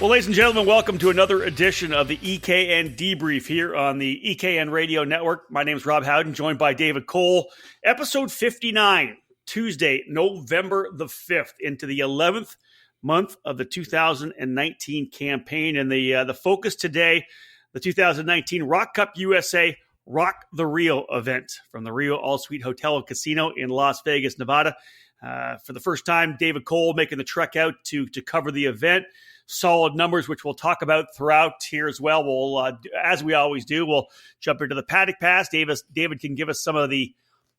Well, ladies and gentlemen, welcome to another edition of the EKN Debrief here on the EKN Radio Network. My name is Rob Howden, joined by David Cole. Episode 59, Tuesday, November the 5th, into the 11th month of the 2019 campaign. And the focus today, the 2019 Rock Cup USA Rock the Rio event from the Rio All-Suite Hotel and Casino in Las Vegas, Nevada. For the first time, David Cole making the trek out to cover the event. Solid numbers, which we'll talk about throughout here as well. We'll, as we always do, we'll jump into the paddock pass. David can give us some of the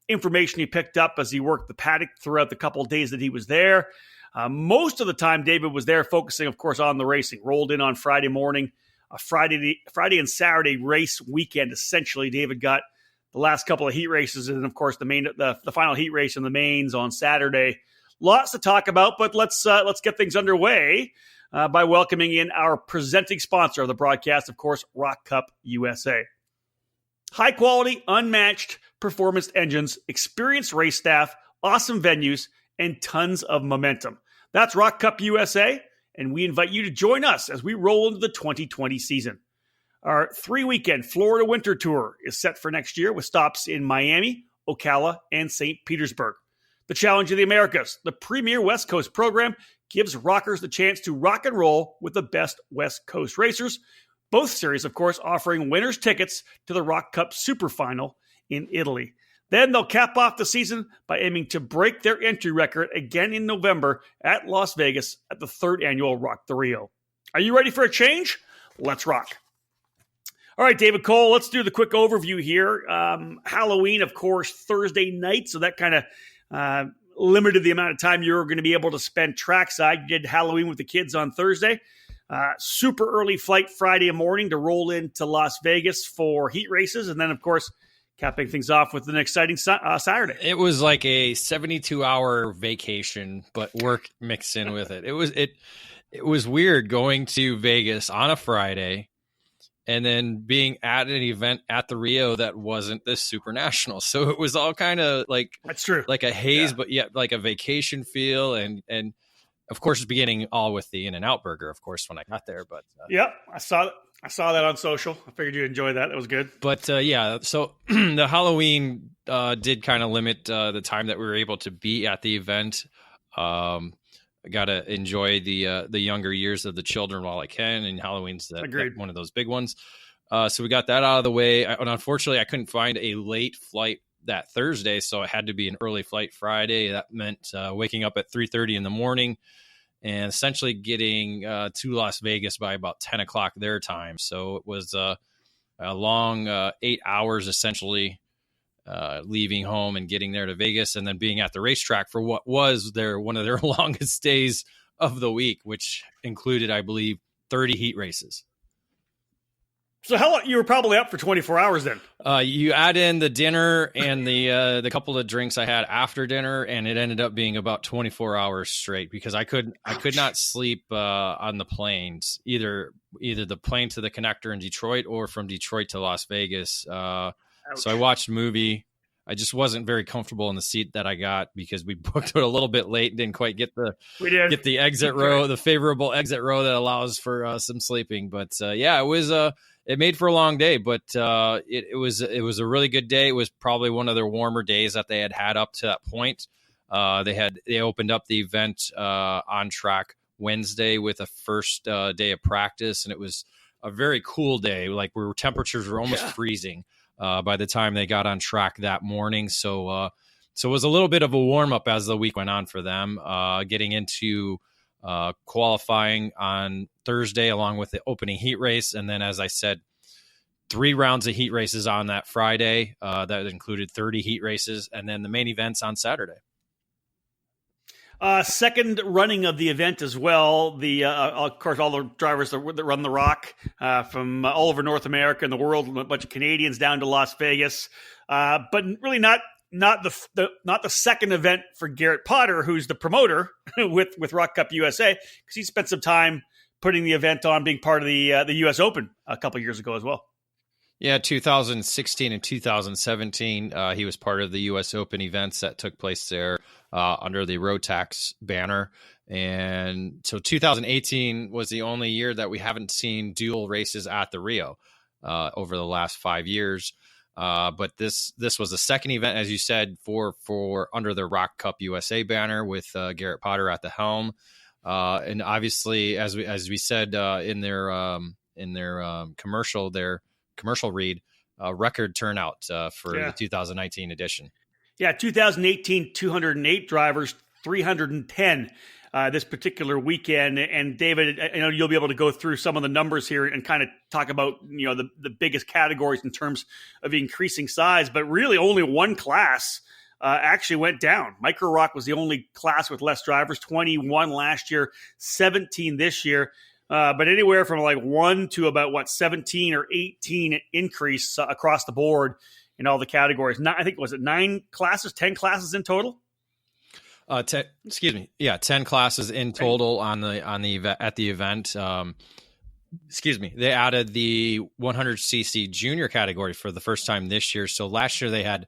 information he picked up as he worked the paddock throughout the couple of days that he was there. Most of the time, David was there focusing, of course, on the racing. Rolled in on Friday morning, Friday and Saturday race weekend. Essentially, David got the last couple of heat races, and of course, the final heat race in the mains on Saturday. Lots to talk about, but let's get things underway. By welcoming in our presenting sponsor of the broadcast, of course, Rock Cup USA. High quality, unmatched performance engines, experienced race staff, awesome venues, and tons of momentum. That's Rock Cup USA, and we invite you to join us as we roll into the 2020 season. Our 3-weekend Florida Winter Tour is set for next year with stops in Miami, Ocala, and St. Petersburg. The Challenge of the Americas, the premier West Coast program, gives rockers the chance to rock and roll with the best West Coast racers. Both series, of course, offering winners tickets to the Rock Cup Super Final in Italy. Then they'll cap off the season by aiming to break their entry record again in November at Las Vegas at the 3rd annual Rock the Rio. Are you ready for a change? Let's rock. All right, David Cole, let's do the quick overview here. Halloween, of course, Thursday night, so that kind of limited the amount of time you were going to be able to spend trackside. You did Halloween with the kids on Thursday. Super early flight Friday morning to roll into Las Vegas for heat races. And then, of course, capping things off with an exciting Saturday. It was like a 72-hour vacation, but work mixed in with it. It was weird going to Vegas on a Friday and then being at an event at the Rio that wasn't this Super National. So it was all kind of like, that's true, like a haze, but yet like a vacation feel. And of course, beginning all with the In-N-Out burger, of course, when I got there. But yeah, I saw that on social. I figured you'd enjoy that. That was good. But yeah, so the Halloween did kind of limit the time that we were able to be at the event. I got to enjoy the younger years of the children while I can, and Halloween's one of those big ones. So we got that out of the way. And unfortunately, I couldn't find a late flight that Thursday, so it had to be an early flight Friday. That meant waking up at 3:30 in the morning and essentially getting to Las Vegas by about 10 o'clock their time. So it was a long 8 hours, essentially, leaving home and getting there to Vegas and then being at the racetrack for what was one of their longest days of the week, which included, I believe, 30 heat races. So how long, you were probably up for 24 hours then? You add in the dinner and the couple of drinks I had after dinner, and it ended up being about 24 hours straight because I could not sleep on the planes, either the plane to the connector in Detroit or from Detroit to Las Vegas. So I watched a movie. I just wasn't very comfortable in the seat that I got because we booked it a little bit late and didn't quite get the exit row, the favorable exit row that allows for some sleeping. But yeah, it made for a long day, but it was a really good day. It was probably one of their warmer days that they had up to that point. They opened up the event on track Wednesday with a first day of practice, and it was a very cool day. Like temperatures were almost freezing by the time they got on track that morning. So it was a little bit of a warm up as the week went on for them, getting into qualifying on Thursday along with the opening heat race. And then, as I said, 3 rounds of heat races on that Friday. That included 30 heat races, and then the main events on Saturday. Second running of the event as well. Of course, all the drivers that run the Rock from all over North America and the world, a bunch of Canadians down to Las Vegas. But really not the second event for Garrett Potter, who's the promoter with Rock Cup USA, because he spent some time putting the event on, being part of the U.S. Open a couple years ago as well. Yeah, 2016 and 2017, he was part of the U.S. Open events that took place there. under the Road Tax banner. And so 2018 was the only year that we haven't seen dual races at the Rio over the last 5 years. But this was the second event, as you said, for under the Rock Cup USA banner with Garrett Potter at the helm. And obviously, as we said in their commercial read, record turnout for the 2019 edition. Yeah, 2018, 208 drivers, 310 this particular weekend. And David, I know you'll be able to go through some of the numbers here and kind of talk about, the biggest categories in terms of increasing size, but really only one class actually went down. Micro Rock was the only class with less drivers, 21 last year, 17 this year. But anywhere from like 1 to about 17 or 18 increase across the board in all the categories. I think, was it 10 classes in total? 10 classes in total at the event. They added the 100cc junior category for the first time this year. So last year they had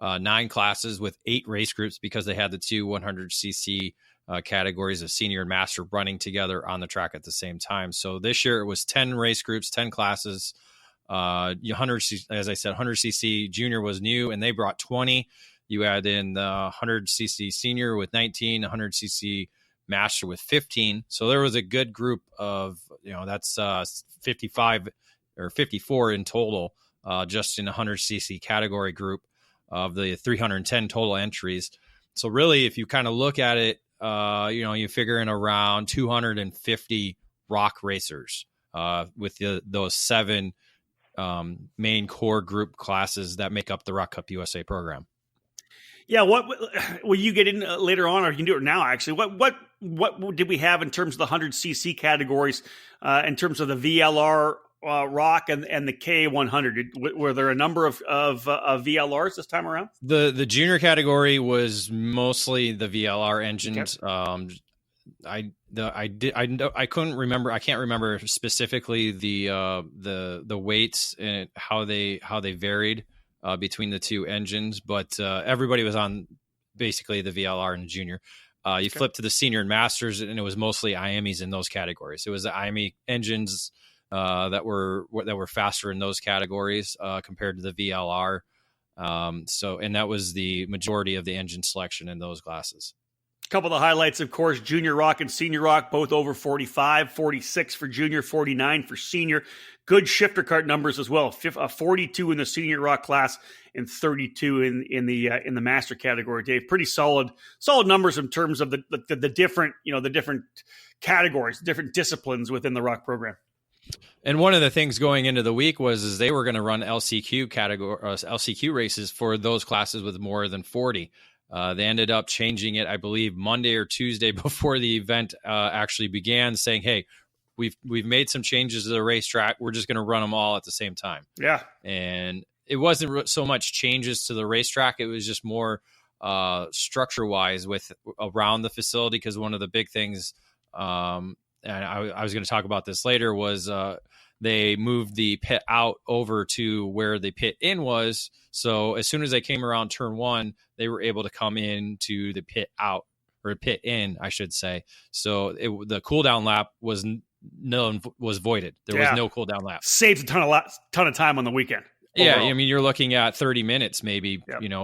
9 classes with 8 race groups because they had the 2 100cc categories of senior and master running together on the track at the same time. So this year it was 10 race groups, 10 classes. 100, as I said, 100cc junior was new, and they brought 20. You add in the 100cc senior with 19, 100cc master with 15. So there was a good group of, that's 55 or 54 in total, just in the 100cc category group of the 310 total entries. So really, if you kind of look at it, you figure in around 250 rock racers with those 7 main core group classes that make up the Rock Cup USA program. Yeah, what will you get in later on, or you can do it now? Actually, what did we have in terms of the 100cc categories, in terms of the VLR Rock and the K100? Were there a number of VLRs this time around? The junior category was mostly the VLR engines. Okay. I couldn't remember. I can't remember specifically the weights and how they varied between the two engines, but everybody was on basically the VLR and junior. You flip to the senior and masters, and it was mostly IAMEs in those categories. It was the IAME engines that were faster in those categories compared to the VLR. And that was the majority of the engine selection in those classes. A couple of the highlights, of course, Junior Rock and Senior Rock, both over 45, 46 for Junior, 49 for Senior. Good shifter cart numbers as well, 42 in the Senior Rock class and 32 in the Master category. Dave, pretty solid numbers in terms of the different categories, different disciplines within the Rock program. And one of the things going into the week was they were going to run LCQ races for those classes with more than 40. They ended up changing it, I believe, Monday or Tuesday before the event actually began, saying, "Hey, we've made some changes to the racetrack. We're just going to run them all at the same time." Yeah, and it wasn't so much changes to the racetrack; it was just more structure-wise with around the facility. Because one of the big things, and I was going to talk about this later, was they moved the pit out over to where the pit in was. So as soon as they came around turn 1, they were able to come in to the pit out, or pit in, I should say. So the cool down lap was voided. There was no cool down lap. Saved a ton of time on the weekend. Overall. Yeah, I mean, you're looking at 30 minutes maybe,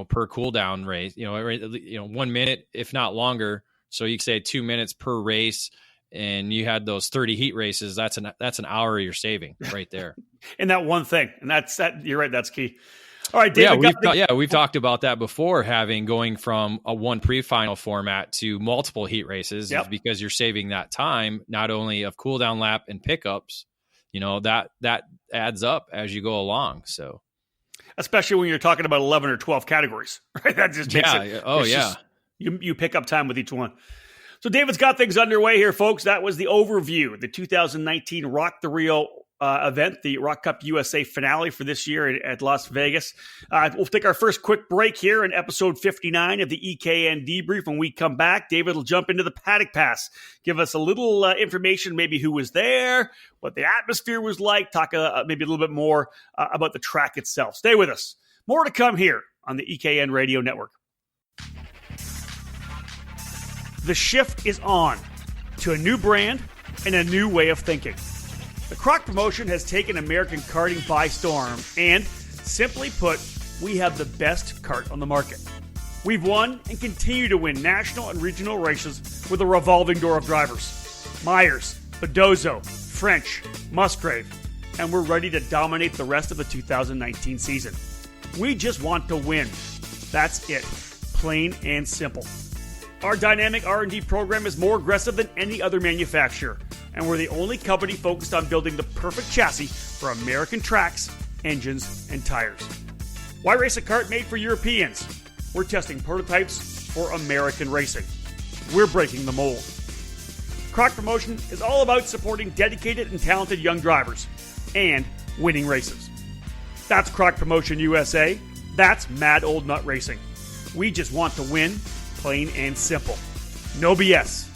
per cool down race. 1 minute, if not longer. So you could say 2 minutes per race. And you had those 30 heat races. That's an hour you're saving right there. And that one thing, and that's that. You're right. That's key. All right, David. We've talked about that before. Going from a one pre-final format to multiple heat races, is because you're saving that time, not only of cool down lap and pickups. That adds up as you go along. So, especially when you're talking about 11 or 12 categories, right? That just makes it. Oh yeah. You pick up time with each one. So David's got things underway here, folks. That was the overview, the 2019 Rock the Rio event, the Rock Cup USA finale for this year at Las Vegas. We'll take our first quick break here in episode 59 of the EKN Debrief. When we come back, David will jump into the paddock pass, give us a little information, maybe who was there, what the atmosphere was like, talk maybe a little bit more about the track itself. Stay with us. More to come here on the EKN Radio Network. The shift is on to a new brand and a new way of thinking. The Croc promotion has taken American karting by storm, and simply put, we have the best kart on the market. We've won and continue to win national and regional races with a revolving door of drivers. Myers, Bedozo, French, Musgrave, and we're ready to dominate the rest of the 2019 season. We just want to win. That's it. Plain and simple. Our dynamic R&D program is more aggressive than any other manufacturer, and we're the only company focused on building the perfect chassis for American tracks, engines, and tires. Why race a kart made for Europeans? We're testing prototypes for American racing. We're breaking the mold. Croc Promotion is all about supporting dedicated and talented young drivers and winning races. That's Croc Promotion USA. That's Mad Old Nut Racing. We just want to win, plain and simple. No BS.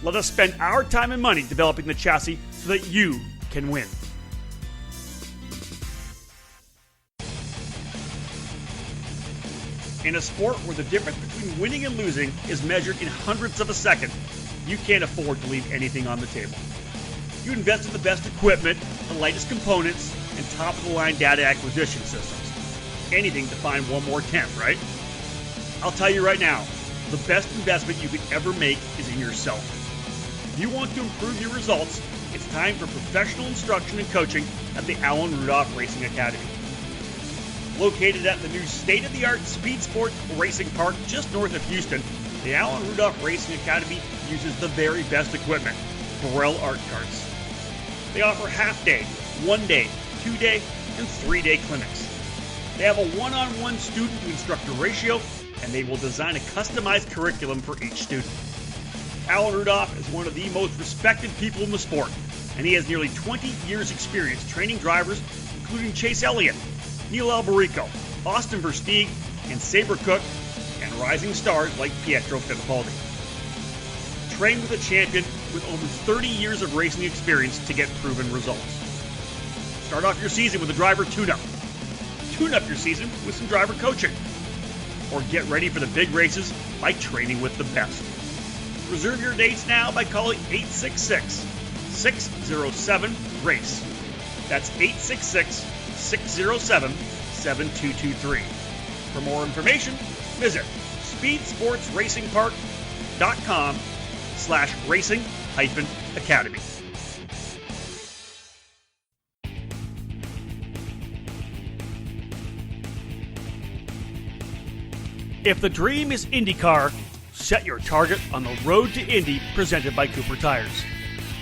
Let us spend our time and money developing the chassis so that you can win. In a sport where the difference between winning and losing is measured in hundredths of a second, you can't afford to leave anything on the table. You invest in the best equipment, the latest components, and top-of-the-line data acquisition systems. Anything to find one more tenth, right? I'll tell you right now, the best investment you could ever make is in yourself. If you want to improve your results, it's time for professional instruction and coaching at the Alan Rudolph Racing Academy. Located at the new state-of-the-art Speed Sports Racing Park just north of Houston, the Alan Rudolph Racing Academy uses the very best equipment, Burrell Art Carts. They offer half-day, 1-day, 2-day, and 3-day clinics. They have a one-on-one student-to-instructor ratio, and they will design a customized curriculum for each student. Alan Rudolph is one of the most respected people in the sport, and he has nearly 20 years' experience training drivers, including Chase Elliott, Neil Alberico, Austin Versteeg, and Sabre Cook, and rising stars like Pietro Fittipaldi. Train with a champion with almost 30 years of racing experience to get proven results. Start off your season with a driver tune-up. Tune up your season with some driver coaching. Or get ready for the big races by training with the best. Reserve your dates now by calling 866-607-RACE. That's 866-607-7223. For more information, visit speedsportsracingpark.com/racing-academy. If the dream is IndyCar, set your target on the road to Indy presented by Cooper Tires.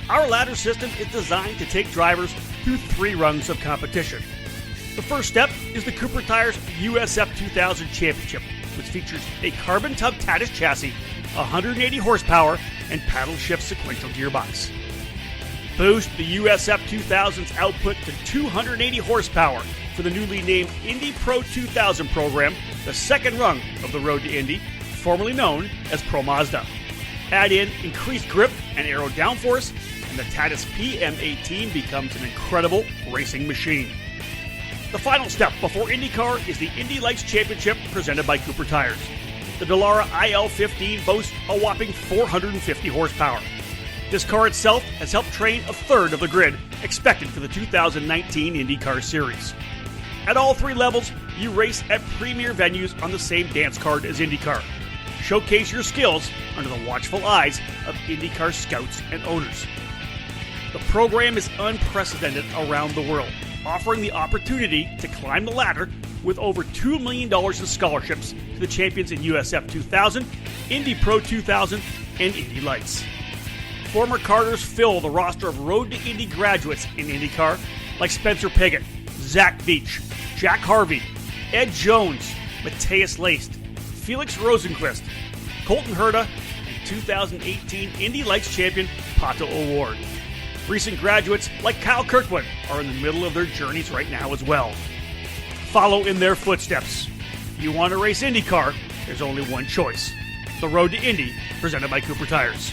Our ladder system is designed to take drivers through 3 rungs of competition. The first step is the Cooper Tires USF 2000 Championship, which features a carbon tub Tatis chassis, 180 horsepower, and paddle shift sequential gearbox. Boost the USF 2000's output to 280 horsepower for the newly named Indy Pro 2000 program, the second rung of the road to Indy, formerly known as Pro Mazda. Add in increased grip and aero downforce, and the Tatis PM18 becomes an incredible racing machine. The final step before IndyCar is the Indy Lights Championship presented by Cooper Tires. The Dallara IL-15 boasts a whopping 450 horsepower. This car itself has helped train a third of the grid expected for the 2019 IndyCar Series. At all 3 levels, you race at premier venues on the same dance card as IndyCar. Showcase your skills under the watchful eyes of IndyCar scouts and owners. The program is unprecedented around the world, offering the opportunity to climb the ladder with over $2 million in scholarships to the champions in USF 2000, Indy Pro 2000, and Indy Lights. Former karters fill the roster of Road to Indy graduates in IndyCar like Spencer Piggott, Zach Veach, Jack Harvey, Ed Jones, Matthias Laced, Felix Rosenquist, Colton Herta, and 2018 Indy Lights champion Pato O'Ward. Recent graduates like Kyle Kirkwood are in the middle of their journeys right now as well. Follow in their footsteps. If you want to race IndyCar, there's only one choice. The Road to Indy, presented by Cooper Tires.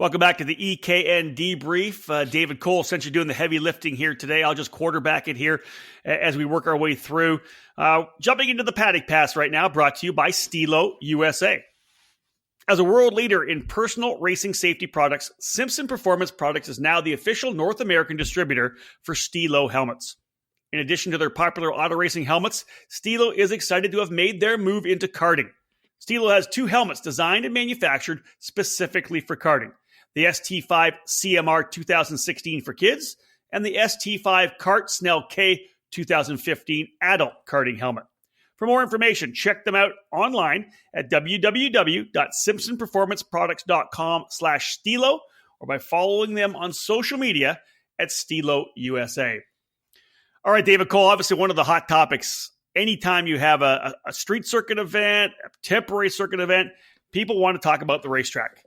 Welcome back to the EKN Debrief. David Cole, since you're doing the heavy lifting here today, I'll just quarterback it here as we work our way through. Jumping into the Paddock Pass right now, brought to you by Stilo USA. As a world leader in personal racing safety products, Simpson Performance Products is now the official North American distributor for Stilo helmets. In addition to their popular auto racing helmets, Stilo is excited to have made their move into karting. Stilo has two helmets designed and manufactured specifically for karting: the ST5 CMR 2016 for kids and the ST5 Kart Snell K 2015 adult karting helmet. For more information, check them out online at www.simpsonperformanceproducts.com/Stilo or by following them on social media at Stilo USA. All right, David Cole, obviously one of the hot topics. Anytime you have a street circuit event, a temporary circuit event, people want to talk about the racetrack.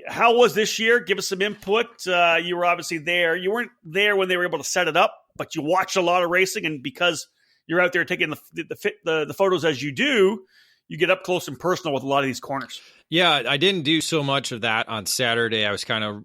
How was this year? Give us some input. You were obviously there. You weren't there when they were able to set it up, but you watched a lot of racing, and because you're out there taking the photos as you do, you get up close and personal with a lot of these corners. Yeah, I didn't do so much of that on Saturday. I was kind of,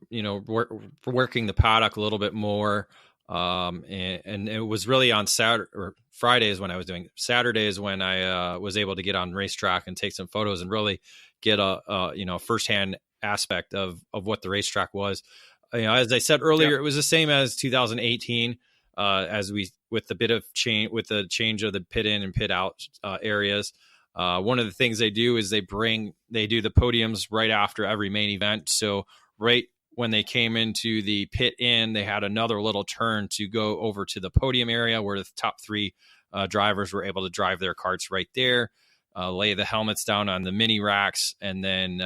working the paddock a little bit more. And it was really on Saturday or Friday is when I was doing it. Saturday is when I was able to get on racetrack and take some photos and really get a firsthand aspect of what the racetrack was. As I said earlier, It was the same as 2018, with the change of the pit in and pit out areas. One of the things they do is they do the podiums right after every main event. So right when they came into the pit in, they had another little turn to go over to the podium area where the top three drivers were able to drive their karts right there, lay the helmets down on the mini racks, and then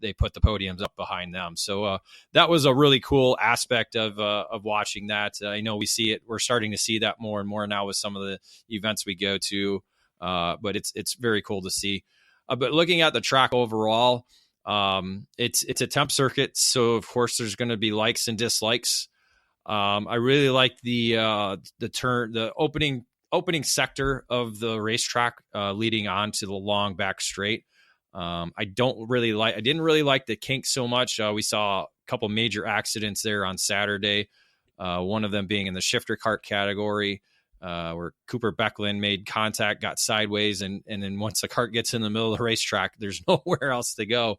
they put the podiums up behind them. So that was a really cool aspect of watching that. I know we're starting to see that more and more now with some of the events we go to, but it's very cool to see. But looking at the track overall, it's a temp circuit, so of course there's going to be likes and dislikes. I really like the opening sector of the racetrack leading on to the long back straight. I didn't really like the kink so much. We saw a couple major accidents there on Saturday. One of them being in the shifter kart category, where Cooper Becklin made contact, got sideways, and then once the kart gets in the middle of the racetrack, there's nowhere else to go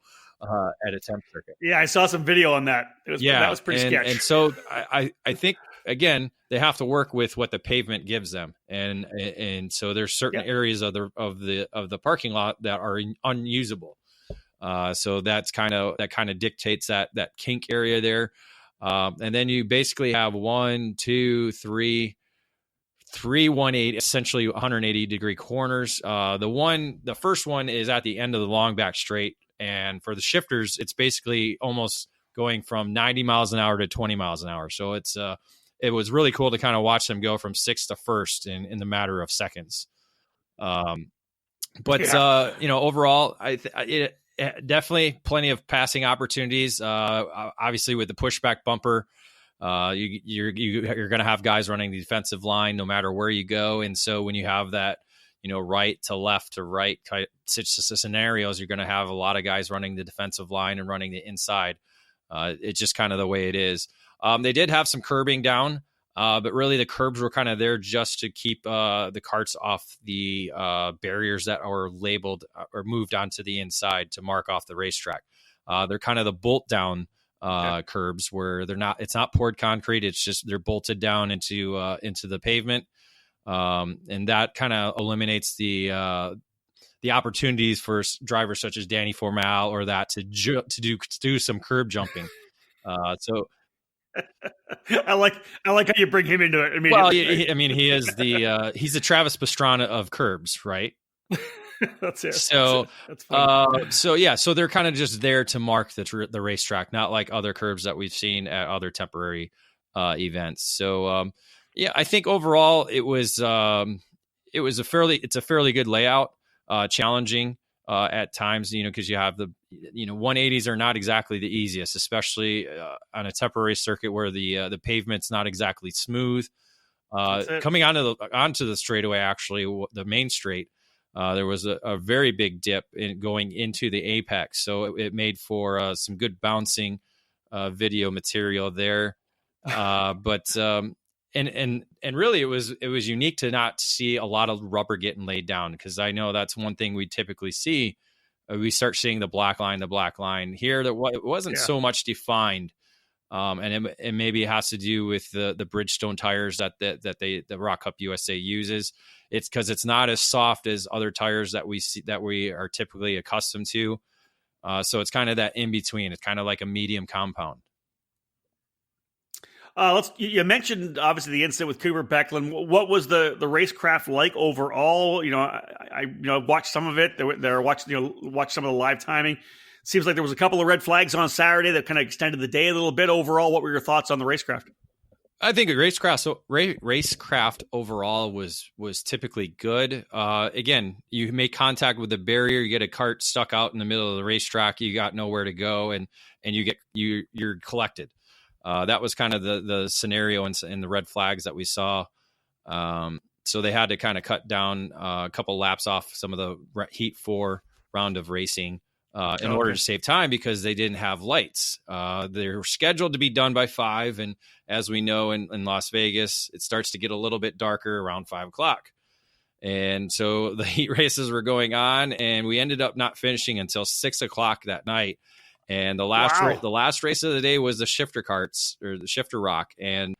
at a temp circuit. Yeah, I saw some video on that. That was pretty sketchy. And so I think, again, they have to work with what the pavement gives them, and so there's certain areas of the parking lot that are unusable. So that kind of dictates that kink area there, and then you basically have 3 180, essentially 180 degree corners. The first one is at the end of the long back straight, and for the shifters, it's basically almost going from 90 miles an hour to 20 miles an hour. So it was really cool to kind of watch them go from sixth to first in the matter of seconds. Overall, it definitely plenty of passing opportunities. Obviously, with the pushback bumper, you're going to have guys running the defensive line no matter where you go, and so when you have that, right to left to right scenarios, you're going to have a lot of guys running the defensive line and running the inside. It's just kind of the way it is. They did have some curbing down, but really the curbs were kind of there just to keep the carts off the barriers that are labeled or moved onto the inside to mark off the racetrack. They're kind of the bolt down curbs where it's not poured concrete. It's just they're bolted down into the pavement, and that kind of eliminates the opportunities for drivers such as Danny Formal or that to do some curb jumping. So I like how you bring him into it immediately. Well, he is he's the Travis Pastrana of curbs, right? That's it. So, that's funny. So they're kind of just there to mark the racetrack, not like other curbs that we've seen at other temporary events. So, I think overall it's a fairly good layout, challenging at times, because you have the 180s are not exactly the easiest, especially on a temporary circuit where the pavement's not exactly smooth. Coming onto the straightaway, actually, the main straight. There was a very big dip in going into the apex, so it made for some good bouncing video material there. But and really it was unique to not see a lot of rubber getting laid down, because I know that's one thing we typically see. We start seeing the black line here. It wasn't so much defined. And it maybe has to do with the Bridgestone tires that the Rock Cup USA uses. It's because it's not as soft as other tires that we are typically accustomed to. So it's kind of that in between. It's kind of like a medium compound. You mentioned obviously the incident with Cooper Becklin. What was the racecraft like overall? I watched some of it. They're watched some of the live timing. Seems like there was a couple of red flags on Saturday that kind of extended the day a little bit. Overall, what were your thoughts on the racecraft? I think racecraft overall was typically good. Again, you make contact with the barrier, you get a cart stuck out in the middle of the racetrack, you got nowhere to go, and you're collected. That was kind of the scenario in the red flags that we saw. So they had to kind of cut down a couple laps off some of the Heat 4 round of racing. In order to save time, because they didn't have lights. They were scheduled to be done by 5. And as we know in Las Vegas, it starts to get a little bit darker around 5 o'clock. And so the heat races were going on, and we ended up not finishing until 6 o'clock that night. And the last race of the day was the shifter carts, or the shifter rock. And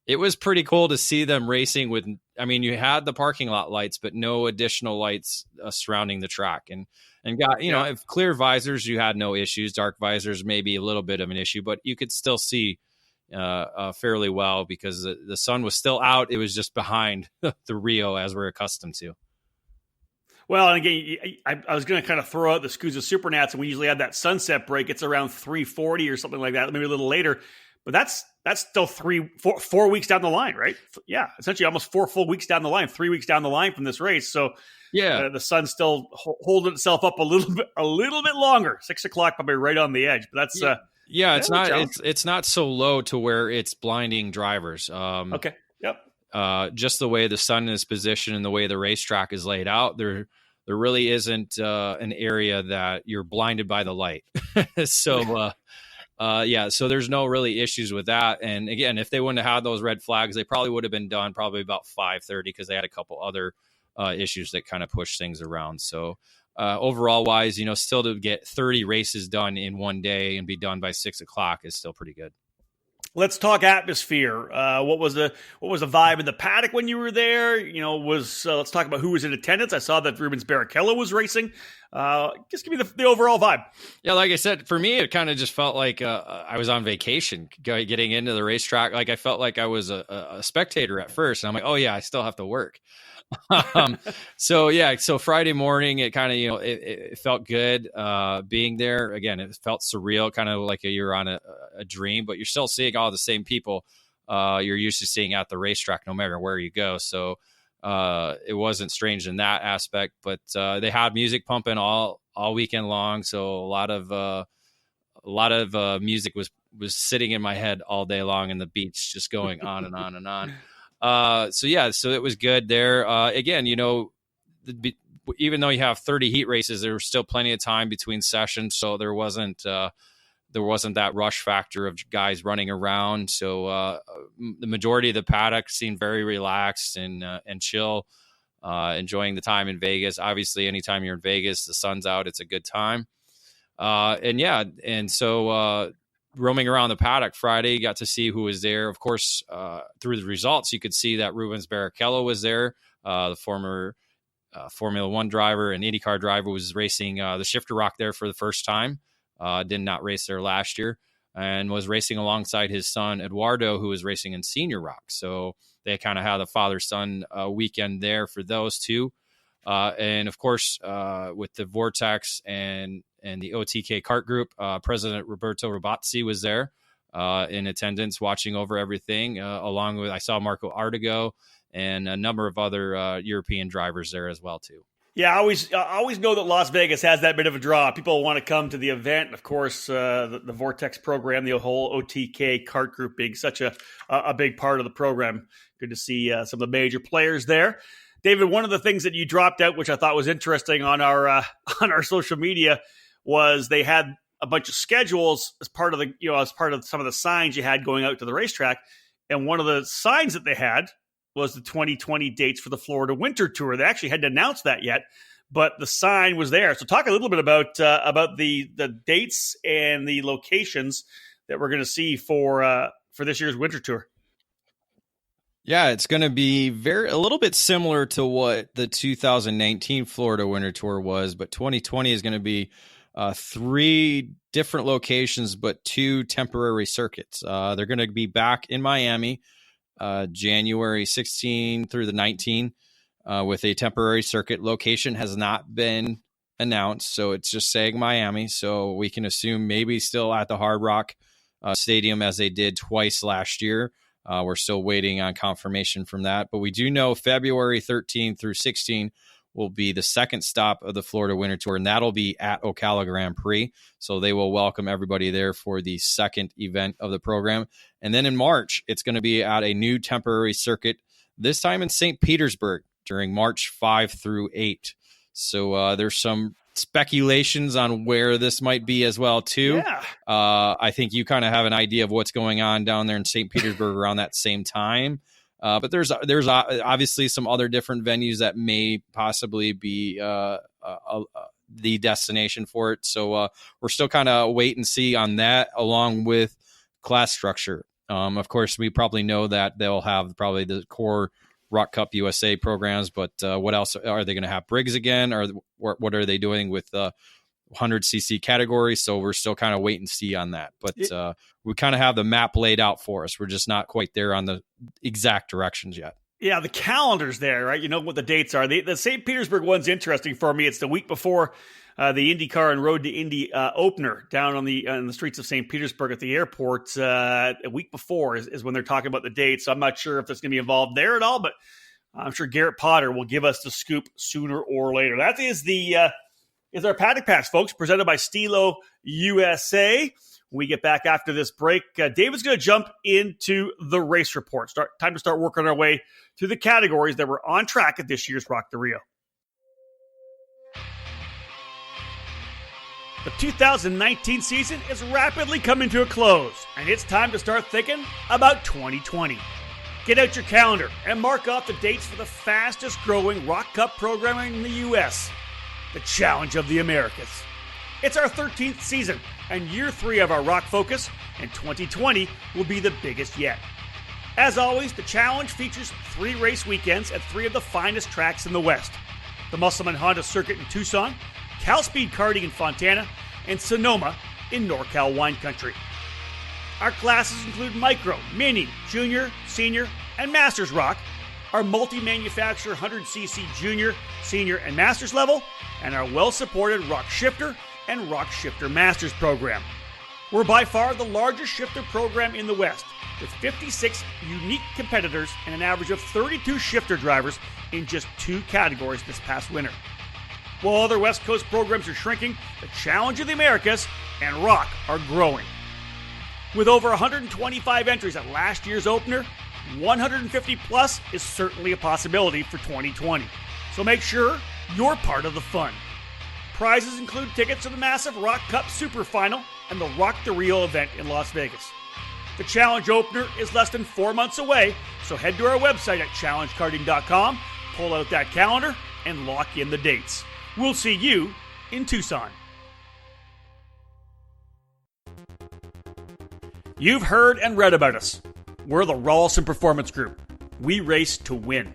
it was pretty cool to see them racing with, you had the parking lot lights, but no additional lights surrounding the track. And got, if clear visors, you had no issues. Dark visors, maybe a little bit of an issue, but you could still see fairly well because the sun was still out. It was just behind the Rio, as we're accustomed to. Well, and again, I was going to kind of throw out the SCUSA Supernats, and we usually have that sunset break. It's around 3:40 or something like that, maybe a little later. But that's still 4 weeks down the line, right? Yeah, essentially almost 4 full weeks down the line, 3 weeks down the line from this race. So the sun's still holding itself up a little bit longer. 6 o'clock, probably right on the edge. But that's it's not so low to where it's blinding drivers. Okay. Yep. Just the way the sun is positioned and the way the racetrack is laid out, there really isn't an area that you're blinded by the light. So. So there's no really issues with that. And again, if they wouldn't have had those red flags, they probably would have been done probably about 5:30, because they had a couple other issues that kind of pushed things around. So overall wise, still to get 30 races done in one day and be done by 6 o'clock is still pretty good. Let's talk atmosphere. What was the vibe in the paddock when you were there? Let's talk about who was in attendance. I saw that Rubens Barrichello was racing. Just give me the overall vibe. Yeah, like I said, for me, it kind of just felt like I was on vacation getting into the racetrack. Like I felt like I was a spectator at first. And I'm like, oh yeah, I still have to work. So Friday morning, it kind of, it felt good being there. Again, it felt surreal, kind of like you're on a dream, but you're still seeing all the same people you're used to seeing at the racetrack, no matter where you go. So it wasn't strange in that aspect, but they had music pumping all weekend long. So a lot of music was sitting in my head all day long, and the beats just going on and on and on. So it was good there. Again, even though you have 30 heat races, there was still plenty of time between sessions. So there wasn't that rush factor of guys running around. So the majority of the paddock seemed very relaxed and chill, enjoying the time in Vegas. Obviously, anytime you're in Vegas, the sun's out, it's a good time. So roaming around the paddock Friday, got to see who was there. Of course, through the results, you could see that Rubens Barrichello was there. The former Formula One driver and IndyCar driver was racing the shifter rock there for the first time. Did not race there last year, and was racing alongside his son Eduardo, who was racing in senior rock. So they kind of had a father-son weekend there for those two. And of course, with the Vortex and the OTK kart group, President Roberto Robazzi was there in attendance, watching over everything, along with, I saw Marco Artigo and a number of other European drivers there as well, too. Yeah, I always know that Las Vegas has that bit of a draw. People want to come to the event. Of course, the Vortex program, the whole OTK kart group being such a big part of the program. Good to see some of the major players there. David, one of the things that you dropped out, which I thought was interesting on our social media, was they had a bunch of schedules as part of some of the signs you had going out to the racetrack. And one of the signs that they had was the 2020 dates for the Florida Winter Tour. They actually hadn't announced that yet, but the sign was there. So talk a little bit about the dates and the locations that we're going to see for this year's Winter Tour. Yeah, it's going to be a little bit similar to what the 2019 Florida Winter Tour was, but 2020 is going to be 3 different locations, but 2 temporary circuits. They're going to be back in Miami, January 16 through the 19, with a temporary circuit. Location has not been announced, so it's just saying Miami. So we can assume maybe still at the Hard Rock Stadium as they did twice last year. We're still waiting on confirmation from that, but we do know February 13 through 16 will be the second stop of the Florida Winter Tour, and that'll be at Ocala Grand Prix. So they will welcome everybody there for the second event of the program. And then in March, it's going to be at a new temporary circuit, this time in St. Petersburg during March 5 through 8. So there's some speculations on where this might be as well too. Yeah. I think you kind of have an idea of what's going on down there in St. Petersburg around that same time. But there's obviously some other different venues that may possibly be the destination for it. So we're still kind of wait and see on that, along with class structure. Of course, we probably know that they'll have probably the core Rock Cup USA programs, but what else are they going to have? Briggs again, or what are they doing with 100cc category? So we're still kind of wait and see on that. But we kind of have the map laid out for us. We're just not quite there on the exact directions yet. Yeah, the calendar's there, right? You know what the dates are. The St. Petersburg one's interesting for me. It's the week before the IndyCar and Road to Indy opener down on the streets of St. Petersburg at the airport. A week before is when they're talking about the dates. So I'm not sure if that's going to be involved there at all, but I'm sure Garrett Potter will give us the scoop sooner or later. That is our Paddock Pass, folks, presented by Stilo USA. When we get back after this break, David's going to jump into the race report. Time to start working our way through the categories that were on track at this year's Rock the Rio. The 2019 season is rapidly coming to a close, and it's time to start thinking about 2020. Get out your calendar and mark off the dates for the fastest growing Rock Cup program in the U.S., the Challenge of the Americas. It's our 13th season and year 3 of our Rock focus, and 2020 will be the biggest yet. As always, the Challenge features 3 race weekends at 3 of the finest tracks in the West: the Musselman Honda Circuit in Tucson, Cal Speed Karting in Fontana, and Sonoma in NorCal Wine Country. Our classes include Micro, Mini, Junior, Senior, and Masters Rock, our multi-manufacturer 100cc Junior, Senior, and Masters level, and our well-supported Rock Shifter and Rock Shifter Masters program. We're by far the largest shifter program in the West, with 56 unique competitors and an average of 32 shifter drivers in just 2 categories this past winter. While other West Coast programs are shrinking, the Challenge of the Americas and Rock are growing. With over 125 entries at last year's opener, 150 plus is certainly a possibility for 2020. So make sure you're part of the fun. Prizes include tickets to the massive Rock Cup Super Final and the Rock the Rio event in Las Vegas. The Challenge opener is less than 4 months away, so head to our website at challengekarting.com, pull out that calendar, and lock in the dates. We'll see you in Tucson. You've heard and read about us. We're the Rawlson Performance Group. We race to win.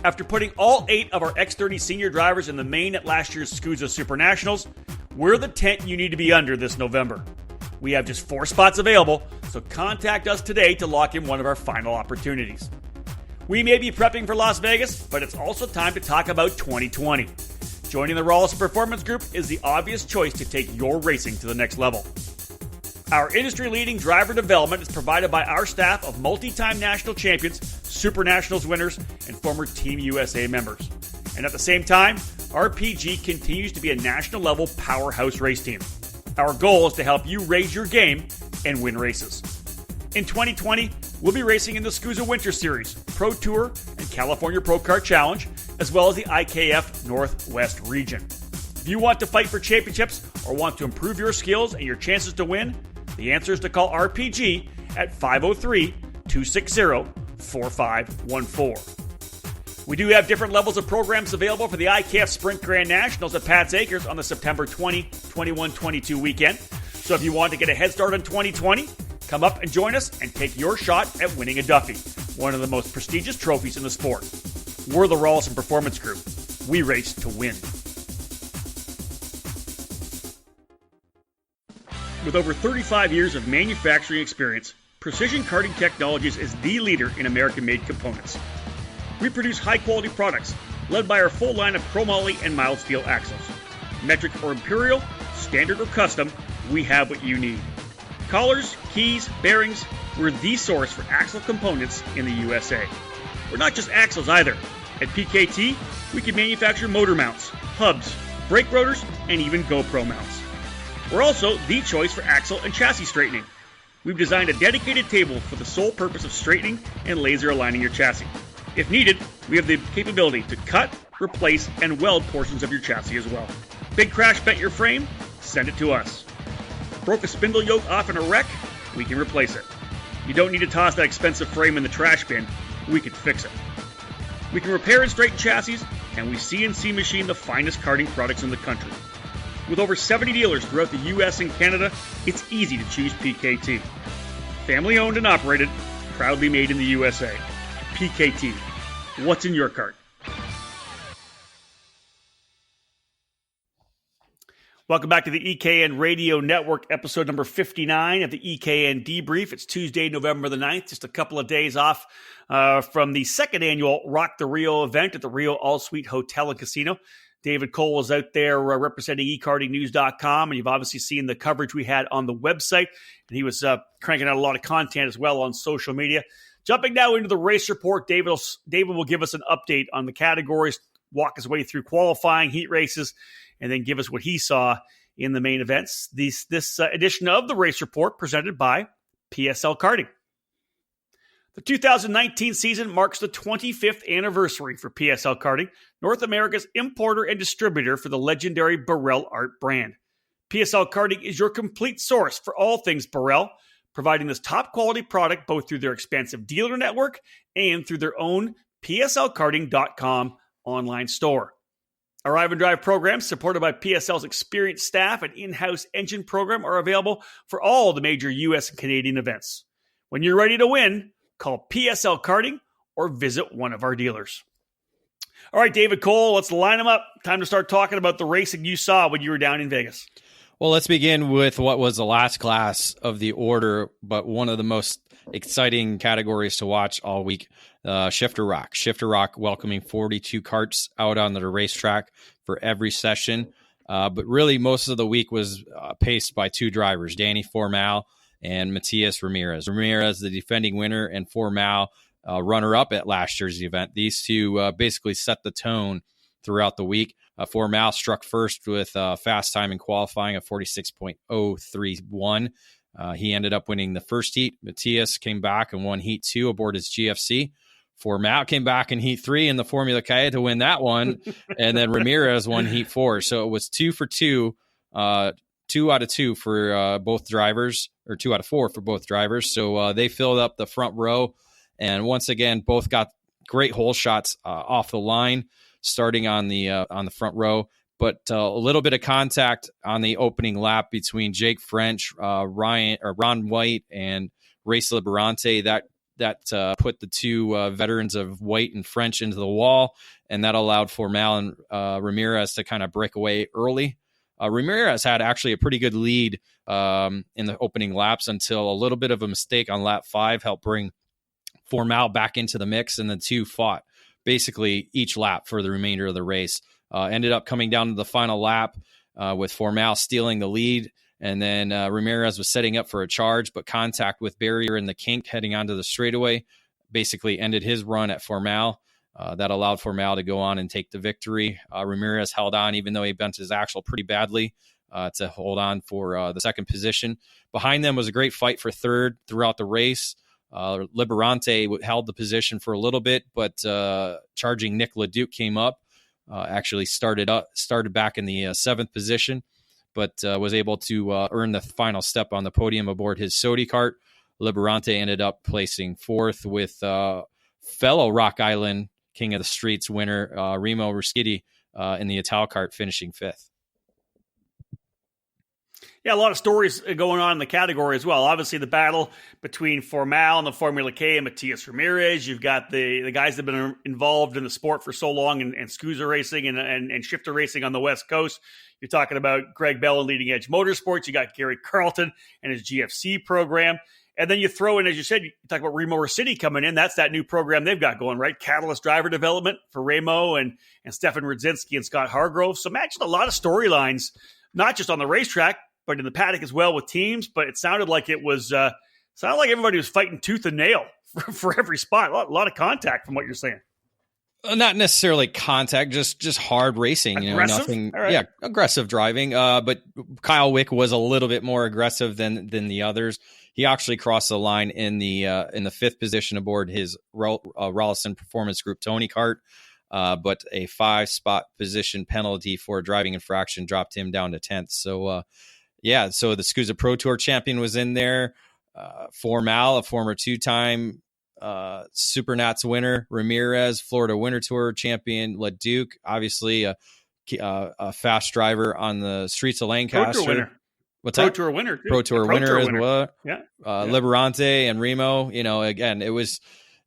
After putting all 8 of our X30 senior drivers in the main at last year's SCUSA Super Nationals, we're the tent you need to be under this November. We have just 4 spots available, so contact us today to lock in one of our final opportunities. We may be prepping for Las Vegas, but it's also time to talk about 2020. Joining the Rawlson Performance Group is the obvious choice to take your racing to the next level. Our industry-leading driver development is provided by our staff of multi-time national champions, Super Nationals winners, and former Team USA members. And at the same time, RPG continues to be a national-level powerhouse race team. Our goal is to help you raise your game and win races. In 2020, we'll be racing in the SCUSA Winter Series, Pro Tour, and California Pro Kart Challenge, as well as the IKF Northwest region. If you want to fight for championships or want to improve your skills and your chances to win? The answer is to call RPG at 503-260-4514. We do have different levels of programs available for the ICAF Sprint Grand Nationals at Pat's Acres on the September 20, 21, 22 weekend. So if you want to get a head start on 2020, come up and join us and take your shot at winning a Duffy, one of the most prestigious trophies in the sport. We're the Rawlson Performance Group. We race to win. With over 35 years of manufacturing experience, Precision Karting Technologies is the leader in American-made components. We produce high-quality products, led by our full line of chromoly and mild steel axles. Metric or imperial, standard or custom, we have what you need. Collars, keys, bearings, we're the source for axle components in the USA. We're not just axles either. At PKT, we can manufacture motor mounts, hubs, brake rotors, and even GoPro mounts. We're also the choice for axle and chassis straightening. We've designed a dedicated table for the sole purpose of straightening and laser aligning your chassis. If needed, we have the capability to cut, replace, and weld portions of your chassis as well. Big crash bent your frame? Send it to us. Broke a spindle yoke off in a wreck? We can replace it. You don't need to toss that expensive frame in the trash bin. We can fix it. We can repair and straighten chassis, and we CNC machine the finest karting products in the country. With over 70 dealers throughout the US and Canada, it's easy to choose PKT. Family owned and operated, proudly made in the USA. PKT. What's in your cart? Welcome back to the EKN Radio Network, episode number 59 of the EKN Debrief. It's Tuesday, November the 9th, just a couple of days off from the second annual Rock the Rio event at the Rio All-Suite Hotel and Casino. David Cole was out there representing ekartingnews.com, and you've obviously seen the coverage we had on the website, and he was cranking out a lot of content as well on social media. Jumping now into the race report, David will give us an update on the categories, walk his way through qualifying, heat races, and then give us what he saw in the main events. This edition of the race report presented by PSL Karting. The 2019 season marks the 25th anniversary for PSL Karting, North America's importer and distributor for the legendary Burrell Art brand. PSL Karting is your complete source for all things Burrell, providing this top-quality product both through their expansive dealer network and through their own PSLkarting.com online store. Arrive and drive programs supported by PSL's experienced staff and in-house engine program are available for all the major U.S. and Canadian events. When you're ready to win, call PSL Karting or visit one of our dealers. All right, David Cole, let's line them up. Time to start talking about the racing you saw when you were down in Vegas. Well, let's begin with what was the last class of the order, but one of the most exciting categories to watch all week, Shifter Rock. Shifter Rock welcoming 42 karts out on the racetrack for every session. But really, most of the week was paced by two drivers, Danny Formal and Matias Ramirez. Ramirez, the defending winner, and Formal, runner-up at last year's event. These two basically set the tone throughout the week. Formal struck first with fast time in qualifying of 46.031. He ended up winning the first heat. Matias came back and won heat 2 aboard his GFC. Formal came back in heat 3 in the Formula Calle to win that one. And then Ramirez won heat 4. So it was 2 for 2, 2 out of 2 for both drivers, or 2 out of 4 for both drivers. So they filled up the front row. And once again, both got great hole shots off the line, starting on the front row, but a little bit of contact on the opening lap between Jake French, Ron White, and Race Liberante. That put the two veterans of White and French into the wall, and that allowed Formal and Ramirez to kind of break away early. Ramirez had actually a pretty good lead in the opening laps until a little bit of a mistake on lap 5 helped bring Formal back into the mix, and the two fought basically each lap for the remainder of the race. Ended up coming down to the final lap with Formal stealing the lead, and then Ramirez was setting up for a charge, but contact with barrier in the kink heading onto the straightaway basically ended his run at Formal. That allowed Formal to go on and take the victory. Ramirez held on, even though he bent his axle pretty badly, to hold on for the second position. Behind them was a great fight for third throughout the race. Liberante held the position for a little bit, but charging Nick LeDuc came up, actually started back in the 7th position. but was able to earn the final step on the podium aboard his Sodi cart. Liberante ended up placing fourth with fellow Rock Island King of the Streets winner Remo Ruscitti in the Ital cart finishing fifth. Yeah, a lot of stories going on in the category as well. Obviously, the battle between Formal and the Formula K and Matias Ramirez. You've got the guys that have been involved in the sport for so long and Scusa racing and shifter racing on the West Coast. You're talking about Greg Bell and Leading Edge Motorsports. You got Gary Carlton and his GFC program. And then you throw in, as you said, you talk about Remo Ruscitti coming in. That's that new program they've got going, right? Catalyst driver development for Remo and Stefan Rudzinski and Scott Hargrove. So imagine a lot of storylines, not just on the racetrack, but in the paddock as well with teams. But it sounded like everybody was fighting tooth and nail for every spot. A lot of contact from what you're saying. Not necessarily contact, just hard racing. Aggressive? Nothing. Right. Yeah, aggressive driving. But Kyle Wick was a little bit more aggressive than the others. He actually crossed the line in the fifth position aboard his Rollison Performance Group Tony kart. But a 5-spot position penalty for a driving infraction dropped him down to 10th. So, so the Scusa Pro Tour champion was in there. Formal, a former 2-time Supernats winner. Ramirez, Florida Winter Tour champion. LeDuc, obviously a fast driver on the streets of Lancaster. Pro Tour winner. What's Pro that? Tour winner. Too. Pro Tour winner as well. Yeah. Liberante and Remo. Again, it was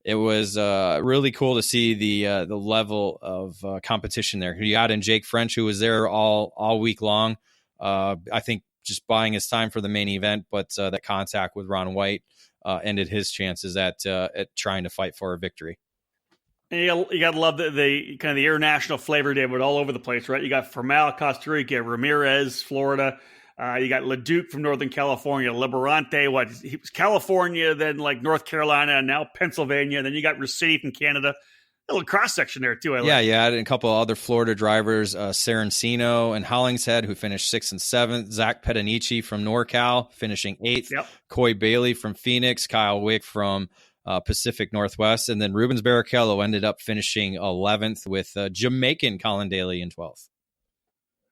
really cool to see the level of competition there. You got in Jake French, who was there all week long. I think just buying his time for the main event, but that contact with Ron White ended his chances at trying to fight for a victory. And you got to love the kind of the international flavor, David, all over the place, right? You got Formal, Costa Rica, Ramirez, Florida. You got LeDuc from Northern California, Liberante, he was California, then like North Carolina, and now Pennsylvania. And then you got Ruscitti from Canada. A little cross section there too. Yeah, and a couple of other Florida drivers, Serencino and Hollingshead, who finished 6th and 7th. Zach Pedanici from NorCal finishing 8th. Yep. Coy Bailey from Phoenix, Kyle Wick from Pacific Northwest, and then Rubens Barrichello ended up finishing 11th with Jamaican Colin Daly in 12th.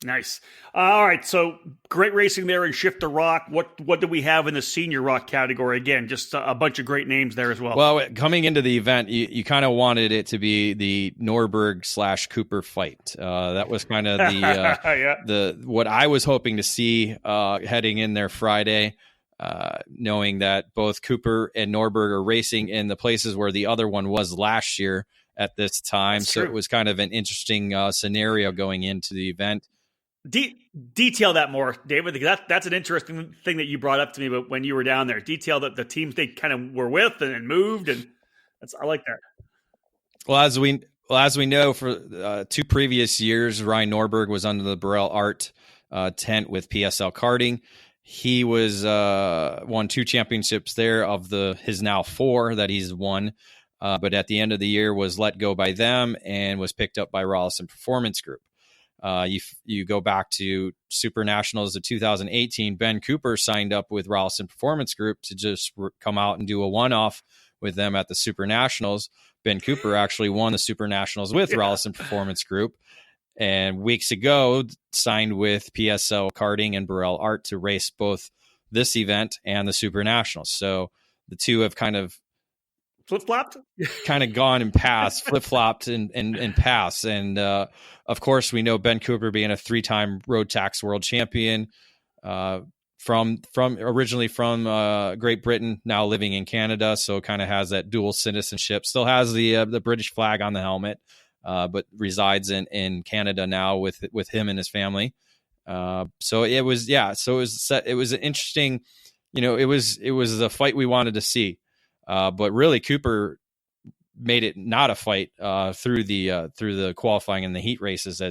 Nice. All right, so great racing there in Shifter Rock. What do we have in the senior rock category? Again, just a bunch of great names there as well. Well, coming into the event, you kind of wanted it to be the Norberg/Cooper fight. That was kind of the what I was hoping to see heading in there Friday, knowing that both Cooper and Norberg are racing in the places where the other one was last year at this time. That's so true. It was kind of an interesting scenario going into the event. Detail that more, David, because that's an interesting thing that you brought up to me. But when you were down there, detail that the teams they kind of were with and moved, and I like that. Well, as we know, for 2 previous years, Ryan Norberg was under the Burrell Art tent with PSL Karting. He was won 2 championships there of his now 4 that he's won. But at the end of the year was let go by them and was picked up by Rollison Performance Group. You go back to Super Nationals of 2018, Ben Cooper signed up with Rollison Performance Group to just come out and do a one-off with them at the Super Nationals. Ben Cooper actually won the Super Nationals with Rollison Performance Group, and weeks ago signed with PSL Karting and Burrell Art to race both this event and the Super Nationals. So the two have kind of flip-flopped, gone and passed, flip-flopped and passed. And of course, we know Ben Cooper being a 3-time road tax world champion, originally from Great Britain, now living in Canada. So kind of has that dual citizenship, still has the British flag on the helmet, but resides in Canada now with him and his family. So it was an interesting, it was the fight we wanted to see. But really, Cooper made it not a fight through the qualifying and the heat races,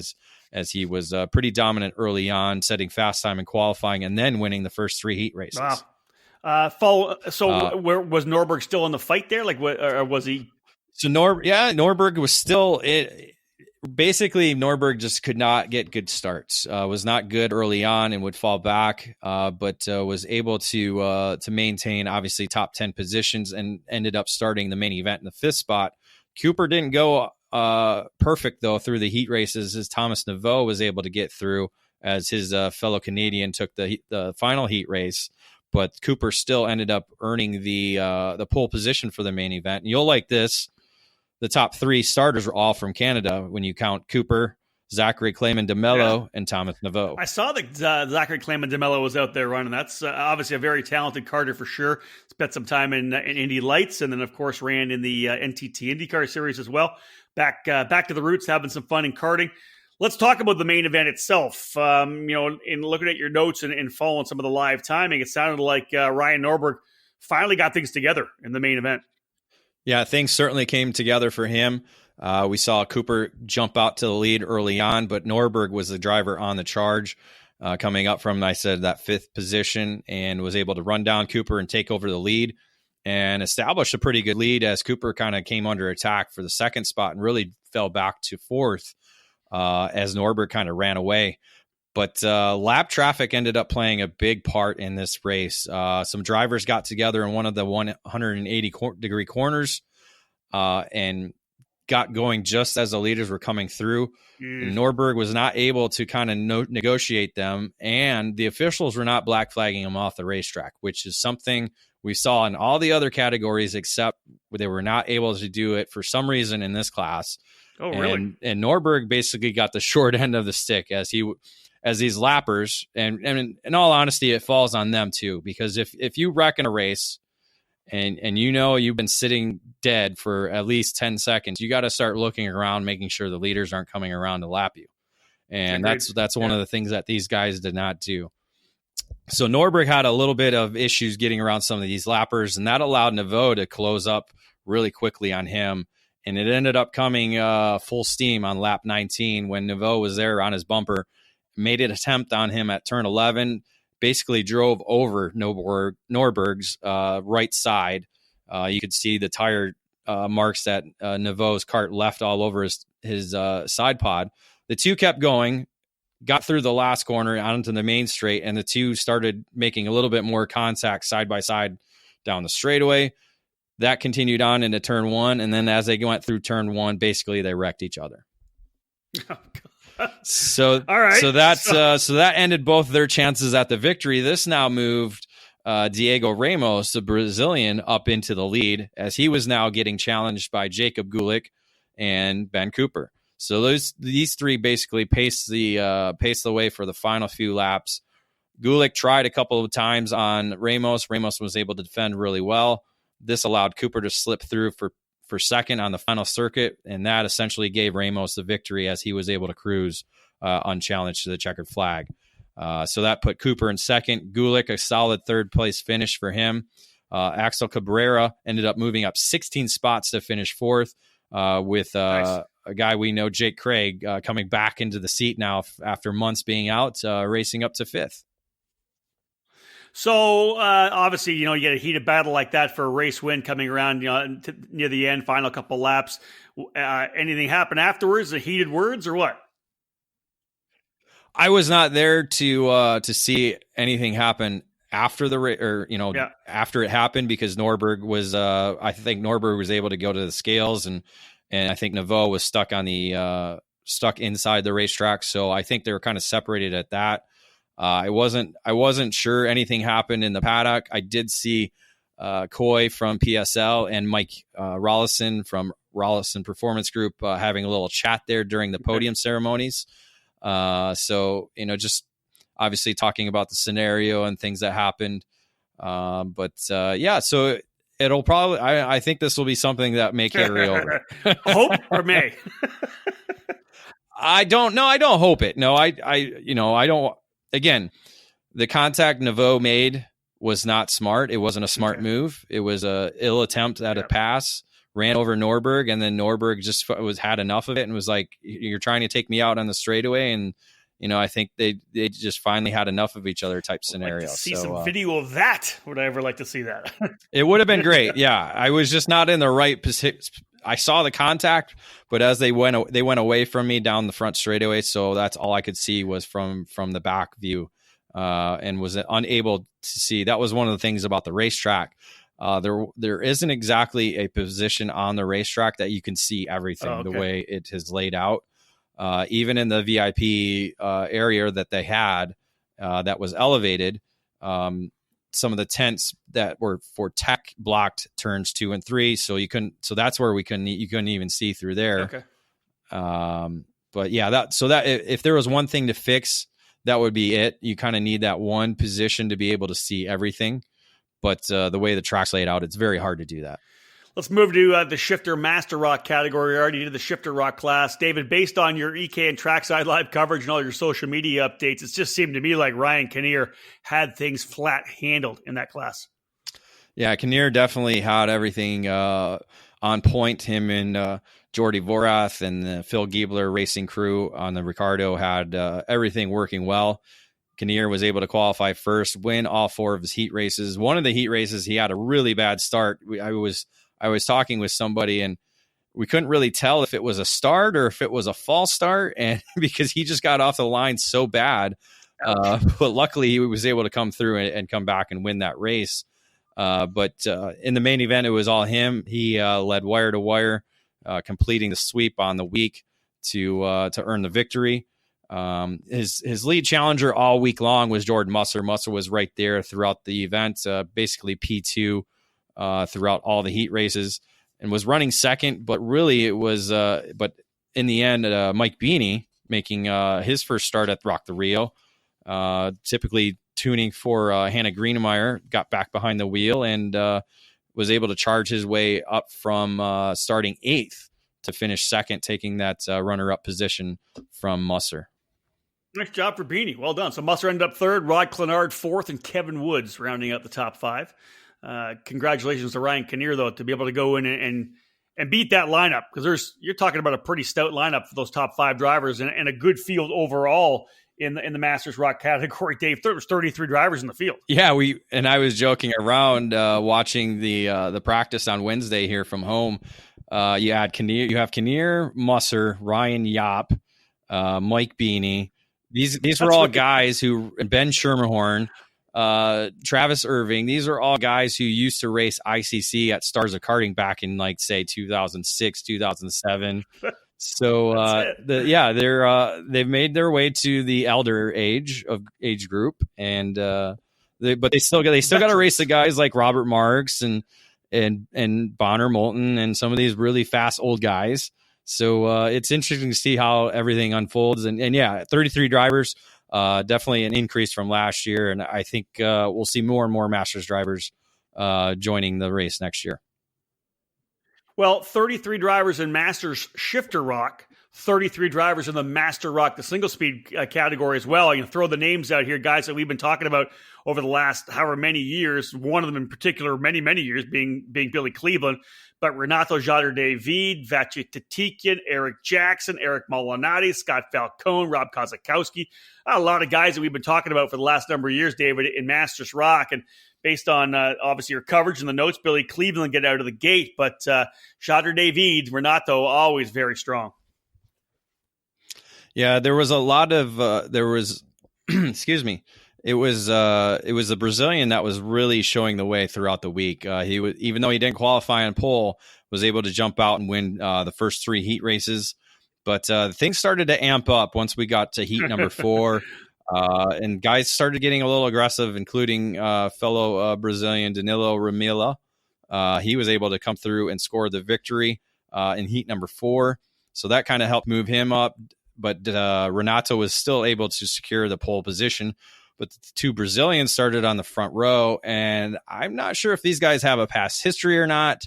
as he was pretty dominant early on, setting fast time in qualifying and then winning the first 3 heat races. Wow. Where was Norberg still in the fight there? Or was he? So Norberg was still it. Basically, Norberg just could not get good starts. Was not good early on and would fall back, but was able to maintain obviously top 10 positions and ended up starting the main event in the 5th spot. Cooper didn't go perfect though through the heat races, as Thomas Naveau was able to get through as his fellow Canadian took the final heat race. But Cooper still ended up earning the pole position for the main event. And you'll like this. The top 3 starters are all from Canada when you count Cooper, Zachary Clayman DeMello, and Thomas Naveau. I saw that Zachary Clayman DeMello was out there running. That's obviously a very talented karter for sure. Spent some time in Indy Lights, and then, of course, ran in the NTT IndyCar Series as well. Back to the roots, having some fun in karting. Let's talk about the main event itself. In looking at your notes and following some of the live timing, it sounded like Ryan Norberg finally got things together in the main event. Yeah, things certainly came together for him. We saw Cooper jump out to the lead early on, but Norberg was the driver on the charge, coming up from, I said, that 5th position, and was able to run down Cooper and take over the lead and establish a pretty good lead as Cooper kind of came under attack for the 2nd spot and really fell back to 4th. As Norberg kind of ran away. But lap traffic ended up playing a big part in this race. Some drivers got together in one of the 180-degree corners and got going just as the leaders were coming through. Norberg was not able to kind of negotiate them, and the officials were not black flagging him off the racetrack, which is something we saw in all the other categories, except they were not able to do it for some reason in this class. Oh, really? And Norberg basically got the short end of the stick as these lappers, and in all honesty, it falls on them too, because if you wreck in a race and you've been sitting dead for at least 10 seconds, you got to start looking around, making sure the leaders aren't coming around to lap you. And that's one of the things that these guys did not do. So Norberg had a little bit of issues getting around some of these lappers, and that allowed Naveau to close up really quickly on him. And it ended up coming full steam on lap 19 when Naveau was there on his bumper, made an attempt on him at turn 11, basically drove over Norberg's right side. You could see the tire marks that Naveau's kart left all over his side pod. The two kept going, got through the last corner onto the main straight, and the two started making a little bit more contact side by side down the straightaway. That continued on into turn 1, and then as they went through turn 1, basically they wrecked each other. So, all right. So that ended both their chances at the victory. This now moved Diego Ramos, the Brazilian, up into the lead, as he was now getting challenged by Jacob Gulick and Ben Cooper. So these three basically paced the way for the final few laps. Gulick tried a couple of times on Ramos. Ramos was able to defend really well. This allowed Cooper to slip through for second on the final circuit, and that essentially gave Ramos the victory as he was able to cruise unchallenged to the checkered flag. So that put Cooper in second. Gulick, a solid third-place finish for him. Axel Cabrera ended up moving up 16 spots to finish fourth with nice. A guy we know, Jake Craig, coming back into the seat now after months being out, racing up to fifth. So, obviously, you get a heated battle like that for a race win coming around near the end, final couple laps. Anything happen afterwards? The heated words or what? I was not there to see anything happen after the race, or after it happened, because Norberg was. I think Norberg was able to go to the scales, and I think Naveau was stuck on the stuck inside the racetrack. So I think they were kind of separated at that. I wasn't sure anything happened in the paddock. I did see Coy from PSL and Mike Rollison from Rollison Performance Group having a little chat there during the podium ceremonies. So, just obviously talking about the scenario and things that happened. So it'll probably, I think this will be something that may carry over. Hope or may? I don't know. I don't hope it. No, I don't. Again, the contact Naveau made was not smart. It wasn't a smart move. It was a ill attempt at a pass, ran over Norberg, and then Norberg just had enough of it and was like, "You're trying to take me out on the straightaway." And I think they just finally had enough of each other type scenario. I'd like to see some video of that. Would I ever like to see that? It would have been great. Yeah, I was just not in the right position. I saw the contact, but as they went away from me down the front straightaway, so that's all I could see was from the back view, and was unable to see. That was one of the things about the racetrack. There isn't exactly a position on the racetrack that you can see everything the way it is laid out. even in the VIP area that they had that was elevated. Some of the tents that were for tech blocked turns 2 and 3, so you that's where you couldn't even see through there. Okay. But yeah, if there was one thing to fix, that would be it. You kind of need that one position to be able to see everything. But the way the track's laid out, it's very hard to do that. Let's move to the Shifter Master Rock category. We already did the Shifter Rock class. David, based on your EKN Trackside Live coverage and all your social media updates, it just seemed to me like Ryan Kinnear had things flat handled in that class. Yeah, Kinnear definitely had everything on point. Him and Jordy Vorath and the Phil Giebler racing crew on the Ricardo had everything working well. Kinnear was able to qualify first, win all 4 of his heat races. One of the heat races, he had a really bad start. I was talking with somebody and we couldn't really tell if it was a start or if it was a false start, and because he just got off the line so bad. But luckily he was able to come through and come back and win that race. But in the main event, it was all him. He led wire to wire, completing the sweep on the week to earn the victory. His lead challenger all week long was Jordan Musser. Musser was right there throughout the event, basically P2 throughout all the heat races, and was running second. But really, it was but in the end, Mike Beeney making his first start at Rock the Rio, typically tuning for Hannah Greenemeyer, got back behind the wheel and was able to charge his way up from starting 8th to finish second, taking that runner-up position from Musser. Nice job for Beeney. Well done. So Musser ended up 3rd, Rod Clenard 4th, and Kevin Woods rounding out the top 5. Congratulations to Ryan Kinnear, though, to be able to go in and beat that lineup, because you're talking about a pretty stout lineup for those top 5 drivers and a good field overall in the Masters Rock category. Dave, there was 33 drivers in the field. Yeah, I was joking around watching the practice on Wednesday here from home. You have Kinnear, Musser, Ryan Yap, Mike Beeney. These were all guys who, Ben Schermerhorn, Travis Irving. These are all guys who used to race ICC at Stars of Karting back in, like, say 2006, 2007. So they've made their way to the elder age group, and but they still got to race the guys like Robert Marks and Bonner Moulton and some of these really fast old guys. So it's interesting to see how everything unfolds. And yeah, 33 drivers, definitely an increase from last year. And I think we'll see more and more Masters drivers joining the race next year. Well, 33 drivers in Masters Shifter Rock, 33 drivers in the Master Rock, the single speed category as well. You throw the names out here, guys that we've been talking about over the last however many years. One of them in particular, many, many years, being Billy Cleveland. But Renato Jader-David, Vache Tatikian, Eric Jackson, Eric Molinari, Scott Falcone, Rob Kozakowski. A lot of guys that we've been talking about for the last number of years, David, in Masters Rock. And based on, obviously, your coverage and the notes, Billy Cleveland get out of the gate. But Jader-David, Renato, always very strong. Yeah, there was a lot of excuse me. It was the Brazilian that was really showing the way throughout the week. He was, even though he didn't qualify on pole, was able to jump out and win the first 3 heat races. But things started to amp up once we got to heat number 4, and guys started getting a little aggressive, including fellow Brazilian Danilo Ramila. He was able to come through and score the victory in heat number 4, so that kind of helped move him up. But Renato was still able to secure the pole position. But the 2 Brazilians started on the front row, and I'm not sure if these guys have a past history or not.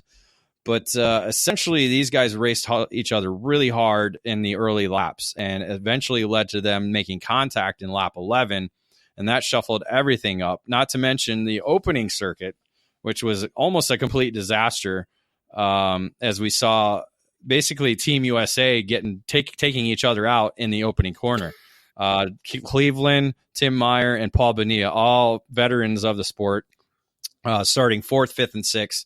But essentially, these guys raced each other really hard in the early laps, and eventually led to them making contact in lap 11, and that shuffled everything up. Not to mention the opening circuit, which was almost a complete disaster, as we saw basically Team USA taking each other out in the opening corner. Cleveland, Tim Meyer, and Paul Bonilla, all veterans of the sport, starting 4th, 5th, and 6th.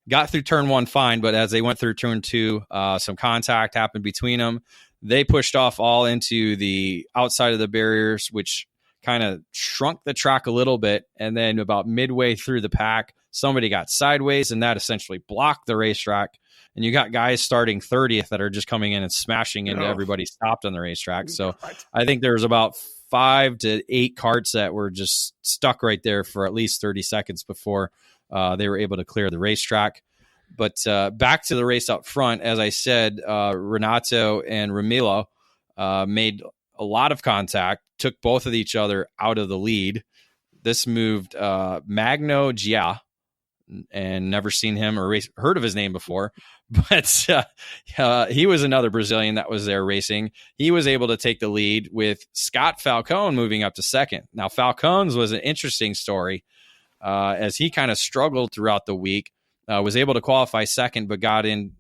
Got through turn 1 fine, but as they went through turn 2, some contact happened between them. They pushed off all into the outside of the barriers, which kind of shrunk the track a little bit. And then about midway through the pack, somebody got sideways, and that essentially blocked the racetrack. and you got guys starting 30th that are just coming in and smashing into everybody stopped on the racetrack. So I think there's about 5 to 8 carts that were just stuck right there for at least 30 seconds before they were able to clear the racetrack. But back to the race up front, as I said, Renato and Ramilo made a lot of contact, took both of each other out of the lead. This moved Magno Gia, and never seen him or heard of his name before, but he was another Brazilian that was there racing. He was able to take the lead with Scott Falcone moving up to second. Now, Falcone's was an interesting story as he kind of struggled throughout the week. Was able to qualify second, but got in,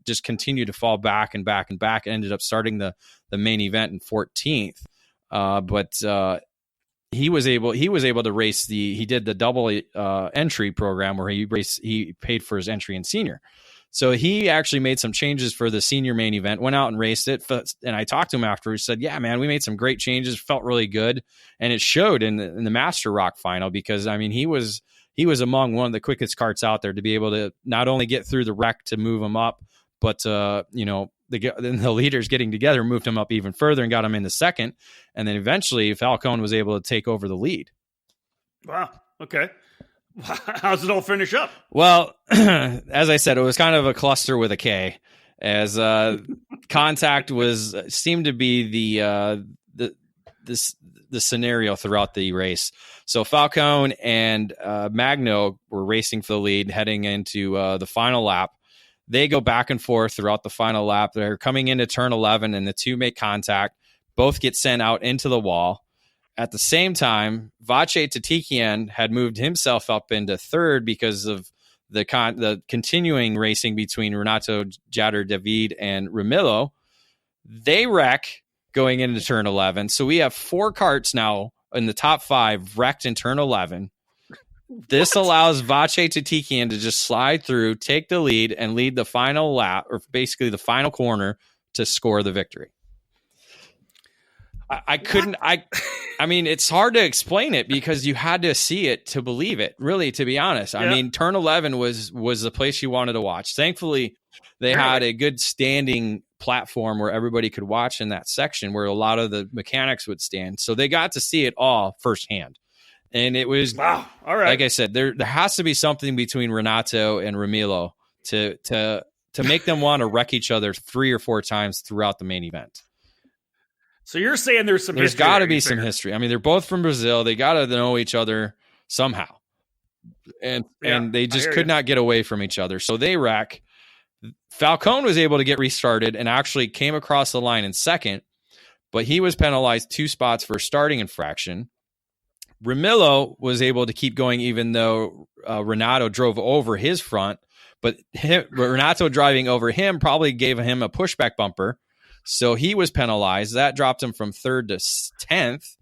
just continued to fall back and back and back, and ended up starting the main event in 14th. But he was able to race he did the double entry program where he paid for his entry in senior. So he actually made some changes for the senior main event, went out and raced it. And I talked to him after. He said, yeah, man, we made some great changes, felt really good. And it showed in the Master Rock final, because he was among one of the quickest carts out there to be able to not only get through the wreck to move him up, but the leaders getting together moved him up even further and got him in the second. And then eventually Falcone was able to take over the lead. Wow. Okay. How's it all finish up? Well, as I said, it was kind of a cluster with a K, as contact seemed to be the scenario throughout the race. So Falcone and Magno were racing for the lead heading into the final lap. They go back and forth throughout the final lap. They're coming into turn 11, and the two make contact. Both get sent out into the wall. At the same time, Vache Tatikian had moved himself up into third because of the continuing racing between Renato Jader David and Ramilo. They wreck going into turn 11. So we have 4 carts now in the top 5 wrecked in turn 11. This allows Vache Tatikian to just slide through, take the lead, and lead the final lap, or basically the final corner, to score the victory. It's hard to explain it because you had to see it to believe it, really, to be honest. Yeah. Turn 11 was the place you wanted to watch. Thankfully, they had a good standing platform where everybody could watch in that section where a lot of the mechanics would stand. So they got to see it all firsthand. And it was, wow. All right. Like I said, there has to be something between Renato and Ramilo to make them want to wreck each other 3 or 4 times throughout the main event. So you're saying there's got to be some history. They're both from Brazil. They got to know each other somehow. And they just could not get away from each other. So they wreck. Falcone was able to get restarted and actually came across the line in second, but he was penalized 2 spots for starting infraction. Ramilo was able to keep going even though Renato drove over his front, but Renato driving over him probably gave him a pushback bumper. So he was penalized. That dropped him from 3rd to 10th.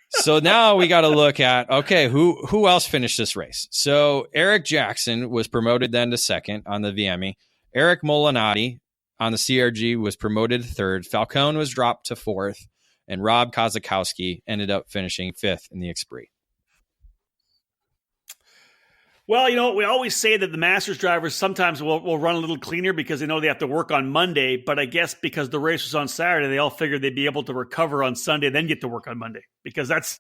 So now we got to look at, okay, who else finished this race? So Eric Jackson was promoted then to 2nd on the VME. Eric Molinati on the CRG was promoted to 3rd. Falcone was dropped to 4th. And Rob Kozakowski ended up finishing 5th in the Xpree. Well, we always say that the Masters drivers sometimes will run a little cleaner because they know they have to work on Monday. But I guess because the race was on Saturday, they all figured they'd be able to recover on Sunday, then get to work on Monday. Because that's,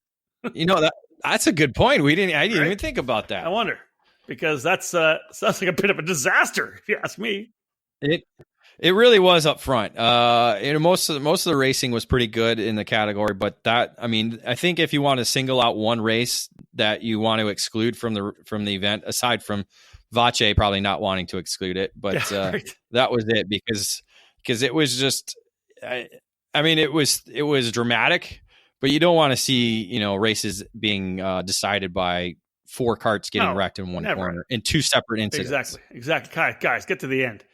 that's a good point. I didn't even think about that. I wonder, because that sounds like a bit of a disaster, if you ask me. It really was up front. Most of the racing was pretty good in the category, but I think if you want to single out one race that you want to exclude from the event, aside from Vache probably not wanting to exclude it, but that was it because it was just, it was dramatic, but you don't want to see races being decided by 4 carts getting wrecked in one corner in 2 separate incidents. Exactly. Guys, get to the end.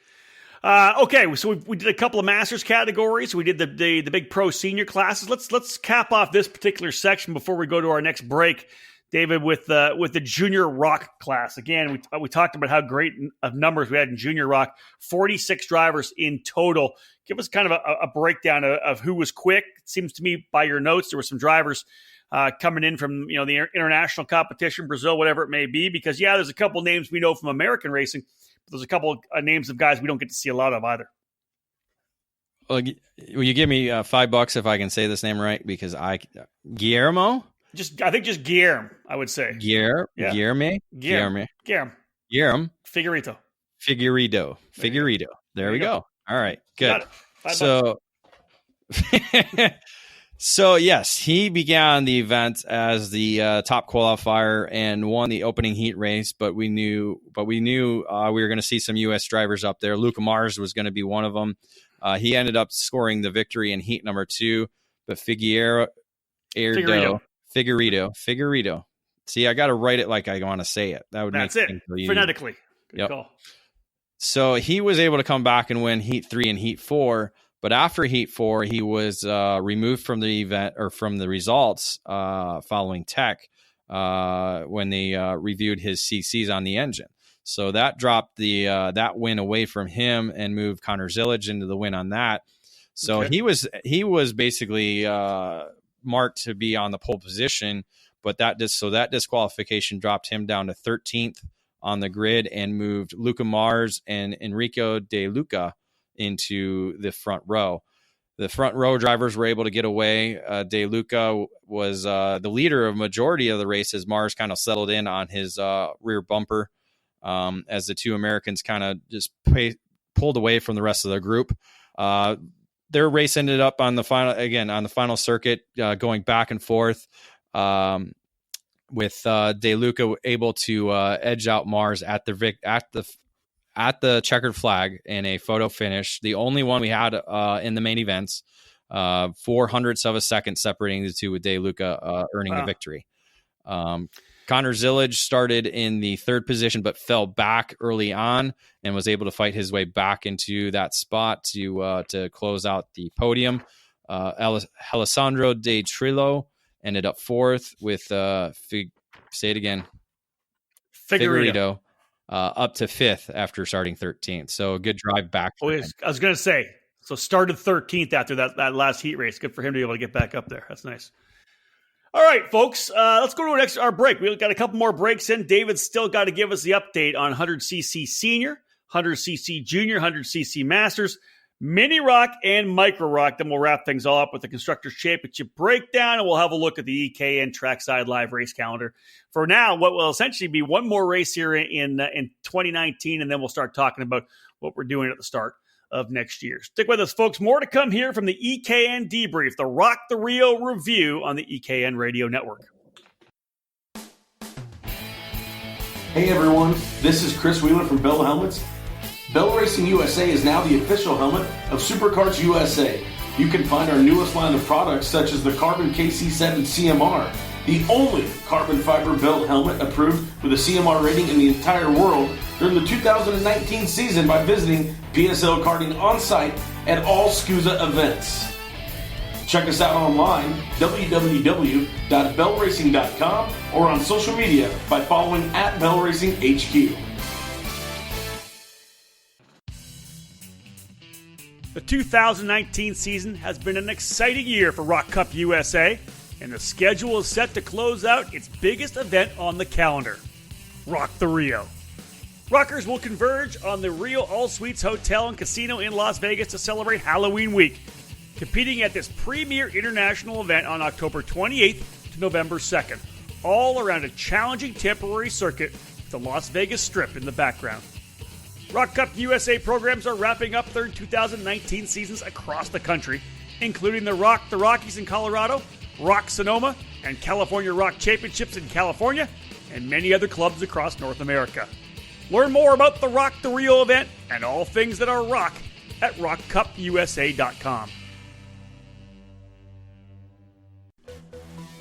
Okay, so we did a couple of Masters categories. We did the big pro senior classes. Let's cap off this particular section before we go to our next break, David, with the junior rock class. Again, we talked about how great of numbers we had in junior rock. 46 drivers in total. Give us kind of a breakdown of who was quick. It seems to me by your notes there were some drivers coming in from the international competition, Brazil, whatever it may be. Because there's a couple names we know from American racing. There's a couple names of guys we don't get to see a lot of either. Well, will you give me $5 if I can say this name right? Because Guillermo? I think just Guillermo, I would say. Guillermo? Figueiredo. There we go. All right, good. So, so yes, he began the event as the top qualifier and won the opening heat race. But we knew we were going to see some U.S. drivers up there. Luca Mars was going to be one of them. He ended up scoring the victory in heat number 2, but Figueiredo. See, I got to write it like I want to say it. That would That's make it. it Phonetically. Good call. So he was able to come back and win heat 3 and heat 4. But after heat 4, he was removed from the event or from the results following tech when they reviewed his CCs on the engine. So that dropped that win away from him and moved Connor Zillage into the win on that. So he was basically marked to be on the pole position, but that disqualification dropped him down to 13th on the grid and moved Luca Mars and Enrico De Luca into the front row. The front row drivers were able to get away. De Luca was the leader of majority of the races. Mars kind of settled in on his rear bumper as the two Americans kind of just pulled away from the rest of the group. Their race ended up on the final circuit, going back and forth, with De Luca able to edge out Mars at the checkered flag in a photo finish, the only one we had in the main events, 0.04 of a second separating the two, with De Luca earning the victory. Connor Zillage started in the 3rd position, but fell back early on and was able to fight his way back into that spot to close out the podium. Alessandro De Trillo ended up 4th with Figueiredo up to 5th after starting 13th. So a good drive back. I was going to say, so started 13th after that last heat race. Good for him to be able to get back up there. That's nice. All right, folks, let's go to our break. We've got a couple more breaks in. David's still got to give us the update on 100cc Senior, 100cc Junior, 100cc Masters, Mini Rock, and Micro Rock. Then we'll wrap things all up with the Constructors' Championship breakdown, and we'll have a look at the EKN Trackside Live race calendar. For now, what will essentially be one more race here in 2019, and then we'll start talking about what we're doing at the start of next year. Stick with us, folks. More to come here from the EKN Debrief, the Rock the Rio review on the EKN Radio Network. Hey everyone, this is Chris Wheeler from Bell Helmets. Bell Racing USA is now the official helmet of Supercarts USA. You can find our newest line of products such as the Carbon KC7 CMR, the only carbon fiber belt helmet approved with a CMR rating in the entire world during the 2019 season by visiting PSL Karting on site at all SCUSA events. Check us out online, www.bellracing.com, or on social media by following @BellRacingHQ. The 2019 season has been an exciting year for Rock Cup USA, and the schedule is set to close out its biggest event on the calendar, Rock the Rio. Rockers will converge on the Rio All Suites Hotel and Casino in Las Vegas to celebrate Halloween week, competing at this premier international event on October 28th to November 2nd, all around a challenging temporary circuit with the Las Vegas Strip in the background. Rock Cup USA programs are wrapping up their 2019 seasons across the country, including the Rockies in Colorado, Rock Sonoma, and California Rock Championships in California, and many other clubs across North America. Learn more about the Rock the Rio event and all things that are rock at rockcupusa.com.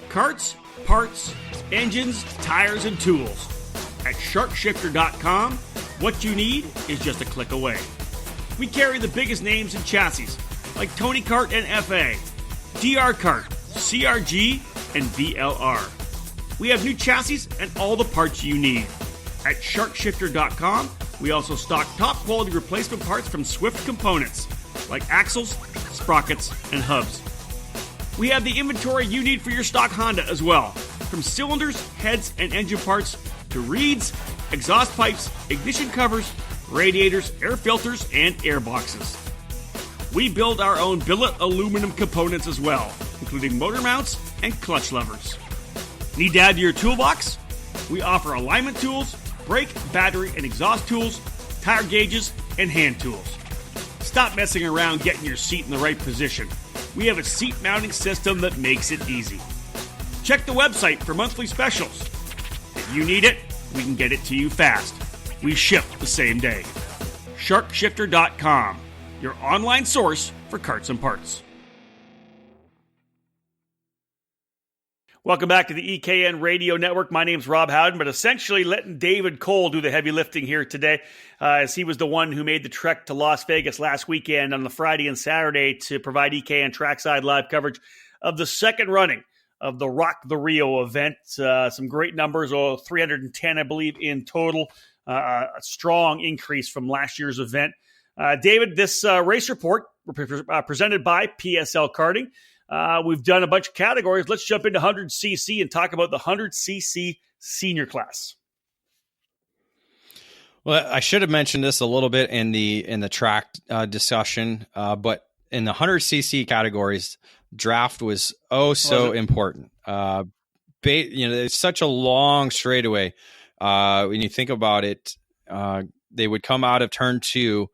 Carts, parts, engines, tires, and tools. At sharkshifter.com, what you need is just a click away. We carry the biggest names in chassis, like Tony Kart and FA, DR Kart, CRG, and VLR. We have new chassis and all the parts you need. At sharkshifter.com, we also stock top-quality replacement parts from Swift Components, like axles, sprockets, and hubs. We have the inventory you need for your stock Honda as well, from cylinders, heads, and engine parts to reeds, exhaust pipes, ignition covers, radiators, air filters, and air boxes. We build our own billet aluminum components as well, including motor mounts and clutch levers. Need to add to your toolbox? We offer alignment tools, brake, battery, and exhaust tools, tire gauges, and hand tools. Stop messing around getting your seat in the right position. We have a seat mounting system that makes it easy. Check the website for monthly specials. If you need it, we can get it to you fast. We ship the same day. Sharpshifter.com, your online source for carts and parts. Welcome back to the EKN Radio Network. My name's Rob Howden, but essentially letting David Cole do the heavy lifting here today, as he was the one who made the trek to Las Vegas last weekend on the Friday and Saturday to provide EKN trackside live coverage of the second running of the Rock the Rio event. Some great numbers, 310, I believe, in total. A strong increase from last year's event. David, this race report presented by PSL Karting. We've done a bunch of categories. Let's jump into 100cc and talk about the 100cc senior class. Well, I should have mentioned this a little bit in the track discussion, but in the 100cc categories, draft was important. It's such a long straightaway. When you think about it, they would come out of turn 2,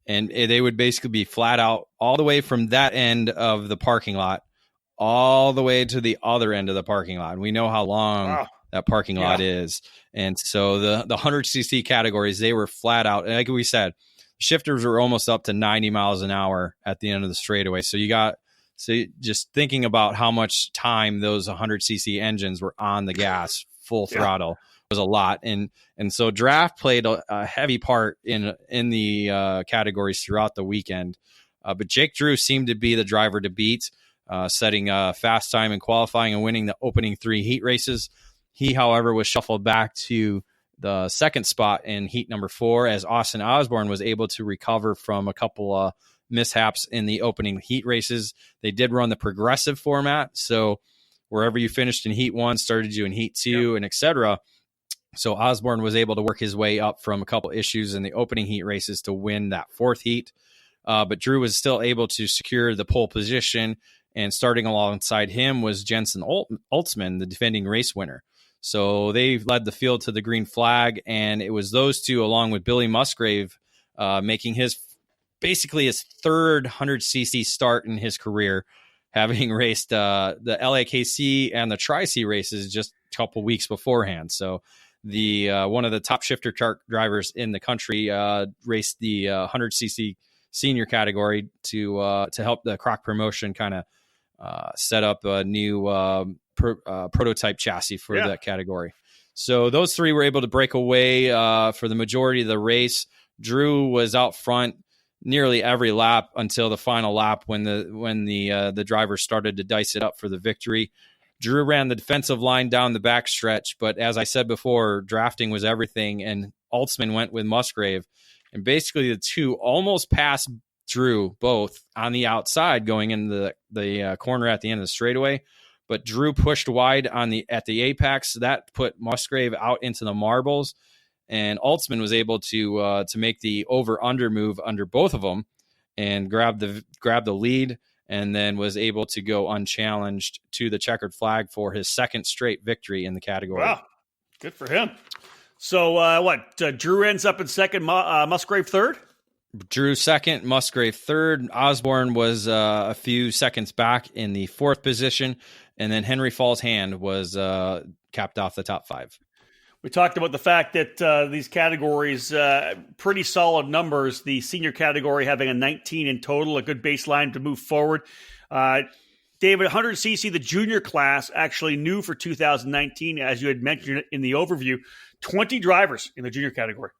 and they would basically be flat out all the way from that end of the parking lot, all the way to the other end of the parking lot. And we know how long that parking lot is. And so the 100cc categories, they were flat out. And like we said, shifters were almost up to 90 miles an hour at the end of the straightaway. So just thinking about how much time those 100cc engines were on the gas full throttle was a lot. And so draft played a heavy part in the categories throughout the weekend. But Jake Drew seemed to be the driver to beat, setting a fast time in qualifying and winning the opening 3 heat races. He, however, was shuffled back to the second spot in heat number 4 as Austin Osborne was able to recover from a couple of mishaps in the opening heat races. They did run the progressive format, so wherever you finished in heat 1 started you in heat 2, and etc. So Osborne was able to work his way up from a couple issues in the opening heat races to win that 4th heat. But Drew was still able to secure the pole position, and starting alongside him was Jensen Oltzman, the defending race winner. So they led the field to the green flag, and it was those two along with Billy Musgrave making basically his 3rd 100cc start in his career, having raced the LAKC and the Tri-C races just a couple weeks beforehand. So the one of the top shifter drivers in the country raced the 100cc senior category to help the Croc promotion kind of set up a new prototype chassis for that category. So those 3 were able to break away for the majority of the race. Drew was out front nearly every lap until the final lap when the driver started to dice it up for the victory. Drew ran the defensive line down the backstretch, but as I said before, drafting was everything, and Oltzman went with Musgrave. And basically the two almost passed Drew both on the outside going into the corner at the end of the straightaway. But Drew pushed wide at the apex. That put Musgrave out into the marbles, and Oltzman was able to make the over-under move under both of them and grab the lead, and then was able to go unchallenged to the checkered flag for his 2nd straight victory in the category. Wow, good for him. So Drew ends up in 2nd, Musgrave 3rd? Drew 2nd, Musgrave 3rd. Osborne was a few seconds back in the 4th position, and then Henry Falls Hand was capped off the top 5. We talked about the fact that these categories, pretty solid numbers. The senior category having a 19 in total, a good baseline to move forward. David, 100cc, the junior class, actually new for 2019, as you had mentioned in the overview, 20 drivers in the junior category.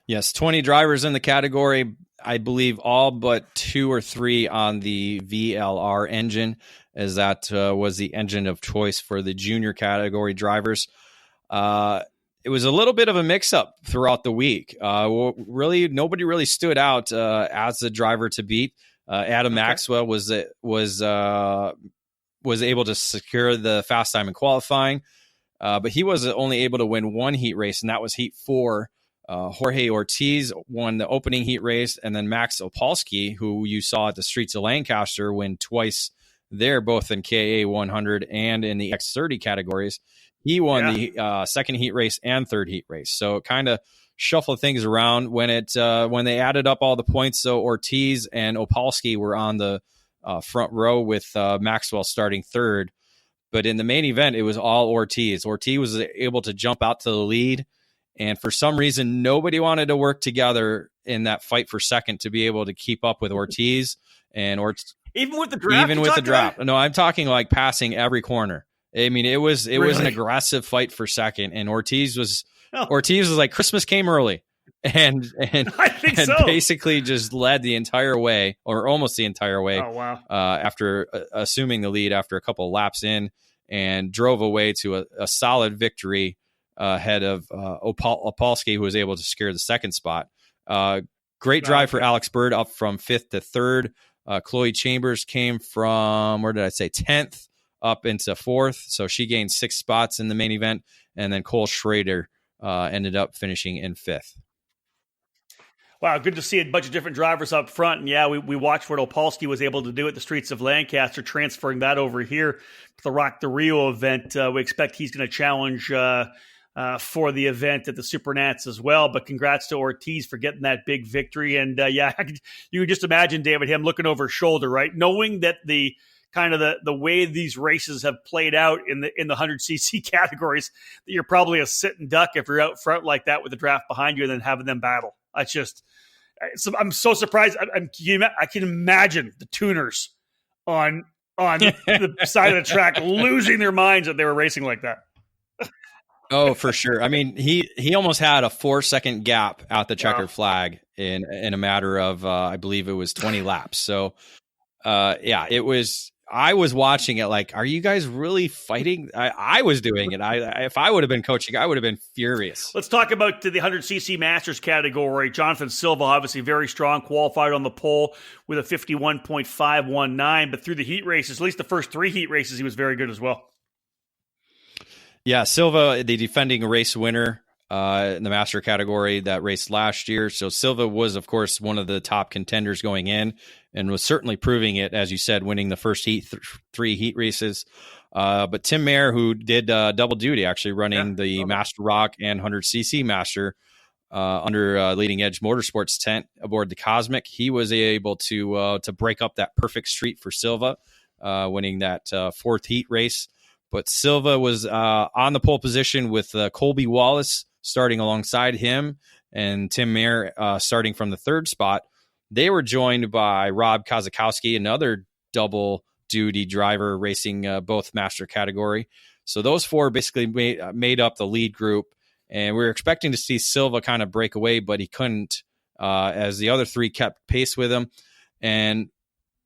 Yes, 20 drivers in the category. I believe all but 2 or 3 on the VLR engine, as that was the engine of choice for the junior category drivers. It was a little bit of a mix-up throughout the week. Really, nobody really stood out as the driver to beat. Adam Maxwell was able to secure the fast time in qualifying, but he was only able to win 1 heat race, and that was heat 4 Jorge Ortiz won the opening heat race, and then Max Opolsky, who you saw at the Streets of Lancaster win twice there, both in KA 100 and in the X30 categories. He won the second heat race and third heat race. So it kind of shuffled things around when they added up all the points. So Ortiz and Opolsky were on the front row with Maxwell starting third. But in the main event, it was all Ortiz. Ortiz was able to jump out to the lead. And for some reason, nobody wanted to work together in that fight for second to be able to keep up with Ortiz. And even with the draft? Even with the draft. No, I'm talking like passing every corner. I mean, it was an aggressive fight for second. And Ortiz was like Christmas came early. And I think so. Basically just led the entire way, or almost the entire way. Oh, wow. After assuming the lead after a couple of laps in, and drove away to a solid victory ahead of Opolsky, who was able to secure the second spot. Great drive for Alex Bird, up from 5th to 3rd. Chloe Chambers came from, 10th up into 4th. So she gained 6 spots in the main event. And then Cole Schrader ended up finishing in 5th. Wow, good to see a bunch of different drivers up front. And yeah, we watched what Opolsky was able to do at the Streets of Lancaster, transferring that over here to the Rock the Rio event. We expect he's going to challenge for the event at the Supernats as well. But congrats to Ortiz for getting that big victory. And you could just imagine, David, him looking over his shoulder, right? Knowing that the way these races have played out in the 100cc categories, that you're probably a sitting duck if you're out front like that with the draft behind you and then having them battle. I'm so surprised. I can imagine the tuners on the side of the track losing their minds that they were racing like that. Oh, for sure. I mean, he almost had a 4-second gap out the checkered flag in a matter of, I believe it was 20 laps. So, it was. I was watching it like, are you guys really fighting? I was doing it. If I would have been coaching, I would have been furious. Let's talk about the 100cc Masters category. Jonathan Silva, obviously very strong, qualified on the pole with a 51.519. But through the heat races, at least the first 3 heat races, he was very good as well. Yeah, Silva, the defending race winner in the Master category that raced last year. So Silva was, of course, one of the top contenders going in, and was certainly proving it, as you said, winning the first 3 heat races. But Tim Mayer, who did double duty, actually running the Master Rock and 100cc Master under Leading Edge Motorsports tent aboard the Cosmic, he was able to break up that perfect streak for Silva, winning that 4th heat race. But Silva was on the pole position with Colby Wallace starting alongside him, and Tim Mayer starting from the 3rd spot. They were joined by Rob Kozakowski, another double-duty driver racing both Master category. So those 4 basically made up the lead group, and we were expecting to see Silva kind of break away, but he couldn't, as the other 3 kept pace with him. And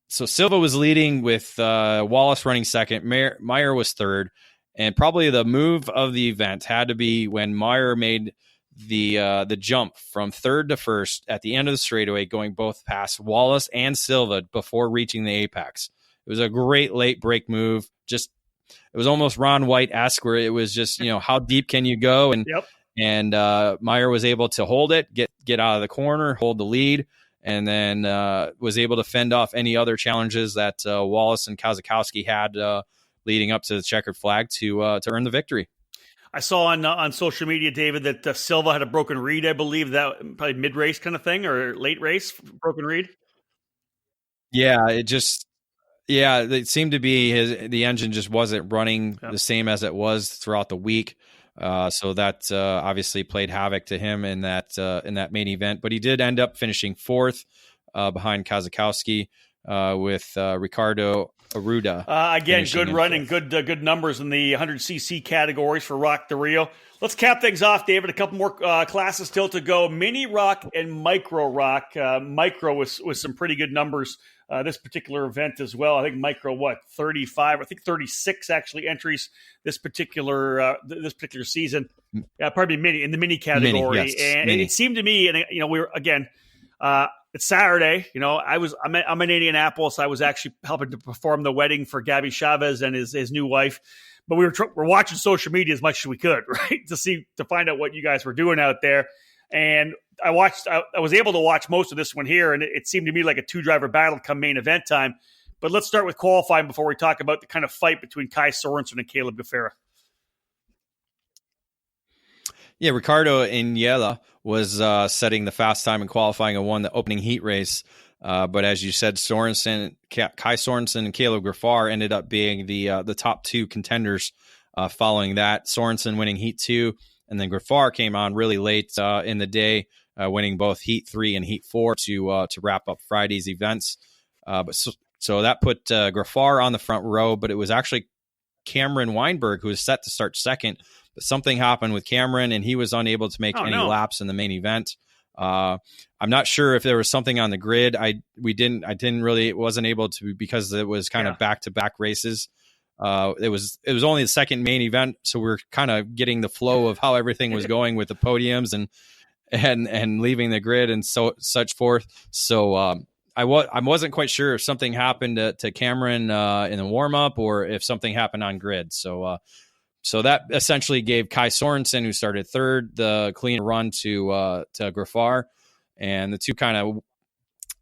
so Silva was leading with Wallace running second. Meyer was third. And probably the move of the event had to be when Meyer made the jump from 3rd to 1st at the end of the straightaway, going both past Wallace and Silva before reaching the apex. It was a great late break move. It was almost Ron White-esque, where it was just, how deep can you go? And Meyer was able to hold it, get out of the corner, hold the lead, and then was able to fend off any other challenges that Wallace and Kozakowski had leading up to the checkered flag to earn the victory. I saw on social media, David, that Silva had a broken reed. I believe that probably mid-race kind of thing, or late race broken reed. Yeah, it seemed to be the engine just wasn't running the same as it was throughout the week. So that obviously played havoc to him in that main event. But he did end up finishing 4th behind Kozakowski with Ricardo Arruda. Again, good running, good numbers in the 100cc categories for Rock the Rio. Let's cap things off, David. A couple more classes still to go. Mini Rock and Micro Rock. Micro with some pretty good numbers this particular event as well. I think Micro, 35? I think 36 actually entries this particular season. Probably mini in the mini category. Yes, and mini. It seemed to me, and we were again. It's Saturday. I'm in Indianapolis. I was actually helping to perform the wedding for Gabby Chavez and his new wife. But we're watching social media as much as we could, right, to find out what you guys were doing out there. And I was able to watch most of this one here, and it seemed to me like a 2-driver battle come main event time. But let's start with qualifying before we talk about the kind of fight between Kai Sorensen and Caleb Gaffera. Yeah, Ricardo Iniella was setting the fast time in qualifying and won the opening heat race. But as you said, Kai Sorensen and Caleb Gaffar ended up being the top 2 contenders following that. Sorensen winning heat 2, and then Gaffar came on really late in the day, winning both heat 3 and heat 4 to wrap up Friday's events. So that put Gaffar on the front row, but it was actually Cameron Weinberg who was set to start second. But something happened with Cameron, and he was unable to make any laps in the main event. I'm not sure if there was something on the grid. I wasn't able to, because it was kind of back-to-back races. It was only the second main event, so we're kind of getting the flow of how everything was going with the podiums and leaving the grid and such forth. So I wasn't quite sure if something happened to Cameron in the warm-up or if something happened on grid. So that essentially gave Kai Sorensen, who started third, the clean run to Gaffar, and the two kind of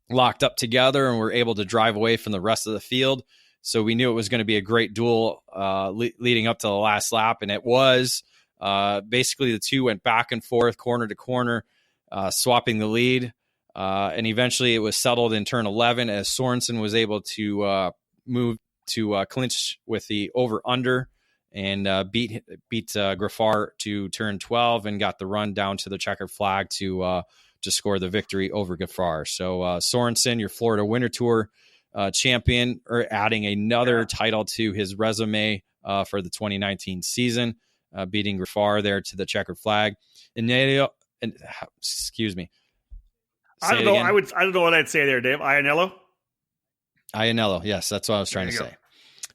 locked up together and were able to drive away from the rest of the field. So we knew it was going to be a great duel leading up to the last lap, and it was. Basically, the two went back and forth, corner to corner, swapping the lead, and eventually it was settled in turn 11 as Sorensen was able to move to clinch with the over-under and beat Gaffar to turn 12 and got the run down to the checkered flag to score the victory over Gaffar. So Sorensen, your Florida Winter Tour champion, or adding another title to his resume for the 2019 season, beating Gaffar there to the checkered flag. Excuse me. I don't know. I don't know what I'd say there, Dave. Iannello, yes, that's what I was trying to say.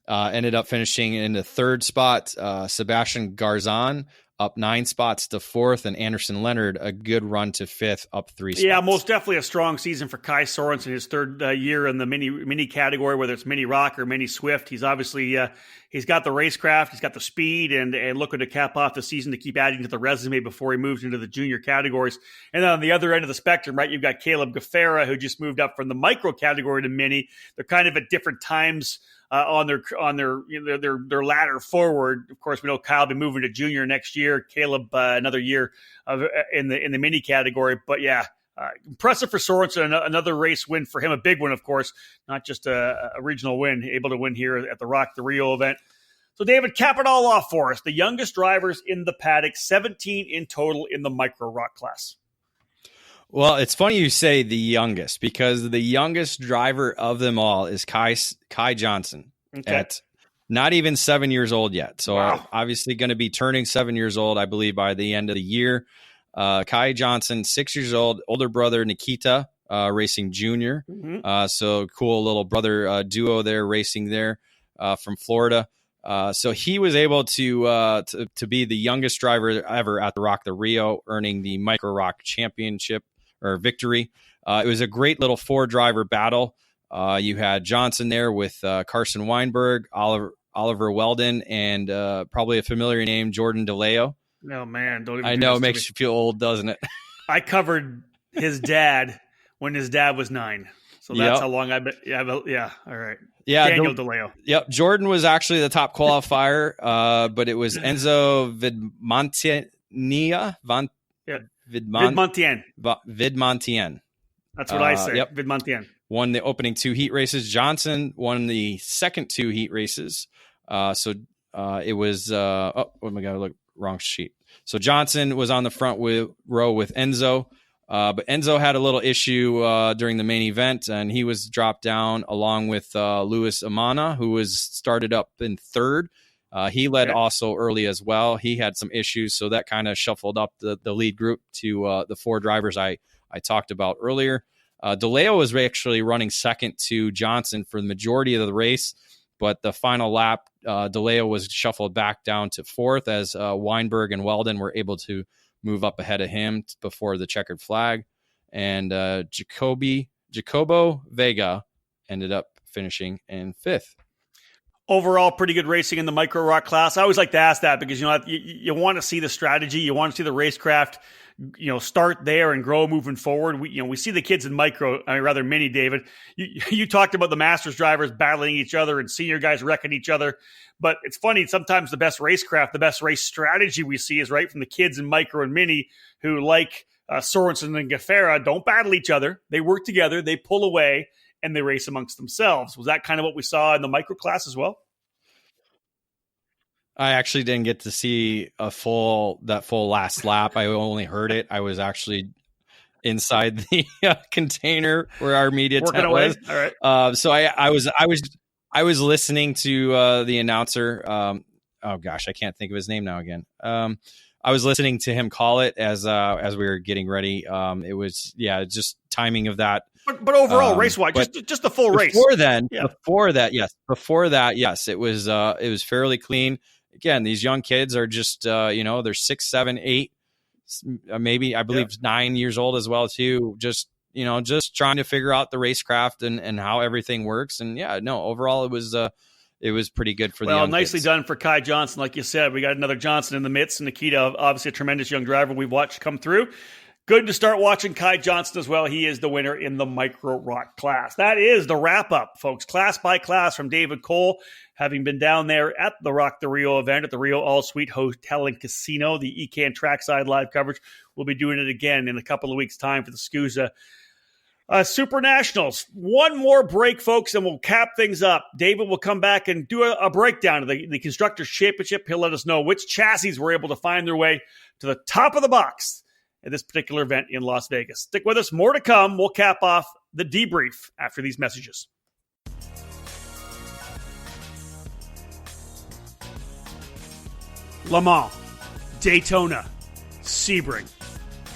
Ended up finishing in the third spot. Sebastian Garzon up 9 spots to fourth, and Anderson Leonard a good run to fifth, up 3 spots. Yeah, most definitely a strong season for Kai Sorensen, his third year in the mini category, whether it's mini rock or mini Swift. He's obviously he's got the racecraft, he's got the speed, and looking to cap off the season to keep adding to the resume before he moves into the junior categories. And then on the other end of the spectrum, right, you've got Caleb Gaffera, who just moved up from the micro category to mini. They're kind of at different times on their ladder forward. Of course, we know Kyle will be moving to junior next year. Caleb another year in the mini category. But yeah, impressive for Sorensen. Another race win for him, a big one, of course, not just a regional win. Able to win here at the Rock the Rio event. So David, cap it all off for us. The youngest drivers in the paddock, 17 in total in the micro rock class. Well, it's funny you say the youngest, because the youngest driver of them all is Kai Johnson at not even 7 years old yet. So obviously going to be turning 7 years old, I believe, by the end of the year. Kai Johnson, 6 years old, older brother Nikita racing junior. Mm-hmm. So cool little brother duo there racing there from Florida. So he was able to be the youngest driver ever at the Rock the Rio, earning the Micro Rock Championship or victory. It was a great little 4-driver battle. You had Johnson there with Carson Weinberg, Oliver Weldon, and probably a familiar name, Jordan DeLeo. No, man. Don't even I know, it makes you feel old, doesn't it? I covered his dad when his dad was 9. So that's how long I've been. Yeah. All right. Yeah. Daniel DeLeo. Yep. Jordan was actually the top qualifier, but it was Enzo Vidmontien. That's what I say. Yep. Vidmontien. Won the opening 2 heat races. Johnson won the second 2 heat races. So it was, oh my God, look, wrong sheet. So Johnson was on the front row with Enzo. But Enzo had a little issue during the main event, and he was dropped down along with Luis Amana, who was started up in third. He led also early as well. He had some issues, so that kind of shuffled up the lead group to the 4 drivers I talked about earlier. DeLeo was actually running second to Johnson for the majority of the race, but the final lap, DeLeo was shuffled back down to 4th as Weinberg and Weldon were able to move up ahead of him before the checkered flag. And Jacobo Vega ended up finishing in 5th. Overall, pretty good racing in the micro rock class. I always like to ask that because, you want to see the strategy. You want to see the racecraft, start there and grow moving forward. We see the kids in mini, David. You talked about the Masters drivers battling each other and senior guys wrecking each other. But it's funny, sometimes the best racecraft, the best race strategy we see is right from the kids in micro and mini who, like Sorensen and Gaffera, don't battle each other. They work together, they pull away, and they race amongst themselves. Was that kind of what we saw in the micro class as well? I actually didn't get to see that full last lap. I only heard it. I was actually inside the container where our media Working tent away. was. All right. So I was listening to the announcer. Oh gosh, I can't think of his name now again. I was listening to him call it as we were getting ready. It was just timing of that. But overall, race-wise, just the full race. Before that, yes, it was fairly clean. Again, these young kids are just they're 6, 7, 8, maybe I believe 9 years old as well too. Just trying to figure out the racecraft and how everything works. And overall it was pretty good for the young nicely kids. done for Kai Johnson. Like you said, we got another Johnson in the midst. Nikita, obviously a tremendous young driver we've watched come through. Good to start watching Kai Johnson as well. He is the winner in the micro rock class. That is the wrap-up, folks. Class by class from David Cole, having been down there at the Rock the Rio event at the Rio All-Suite Hotel and Casino, the EKN Trackside Live coverage. We'll be doing it again in a couple of weeks' time for the SCUSA Super Nationals. One more break, folks, and we'll cap things up. David will come back and do a breakdown of the Constructors' Championship. He'll let us know which chassis were able to find their way to the top of the box at this particular event in Las Vegas. Stick with us. More to come. We'll cap off the debrief after these messages. Le Mans, Daytona, Sebring.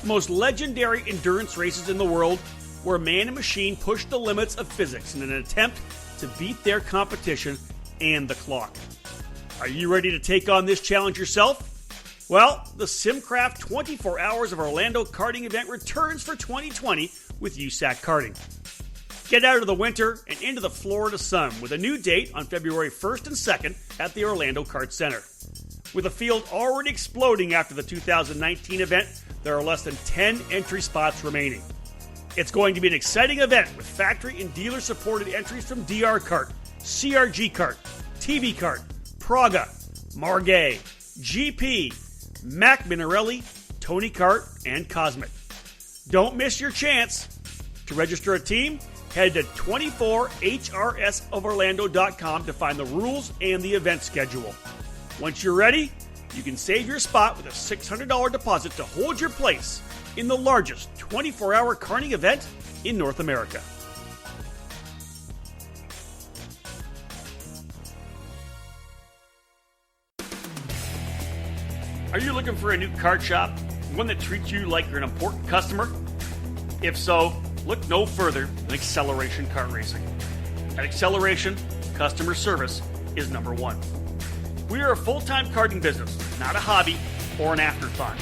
The most legendary endurance races in the world where man and machine pushed the limits of physics in an attempt to beat their competition and the clock. Are you ready to take on this challenge yourself? Well, the Simcraft 24 Hours of Orlando Karting event returns for 2020 with USAC Karting. Get out of the winter and into the Florida sun with a new date on February 1st and 2nd at the Orlando Kart Center. With the field already exploding after the 2019 event, there are less than 10 entry spots remaining. It's going to be an exciting event with factory and dealer-supported entries from DR Kart, CRG Kart, TV Kart, Praga, Margay, GP, Mac Minarelli, Tony Kart, and Cosmic. Don't miss your chance. To register a team, head to 24HRSofOrlando.com to find the rules and the event schedule. Once you're ready, you can save your spot with a $600 deposit to hold your place in the largest 24-hour karting event in North America. Are you looking for a new kart shop? One that treats you like you're an important customer? If so, look no further than Acceleration Kart Racing. At Acceleration, customer service is number one. We are a full-time karting business, not a hobby or an afterthought.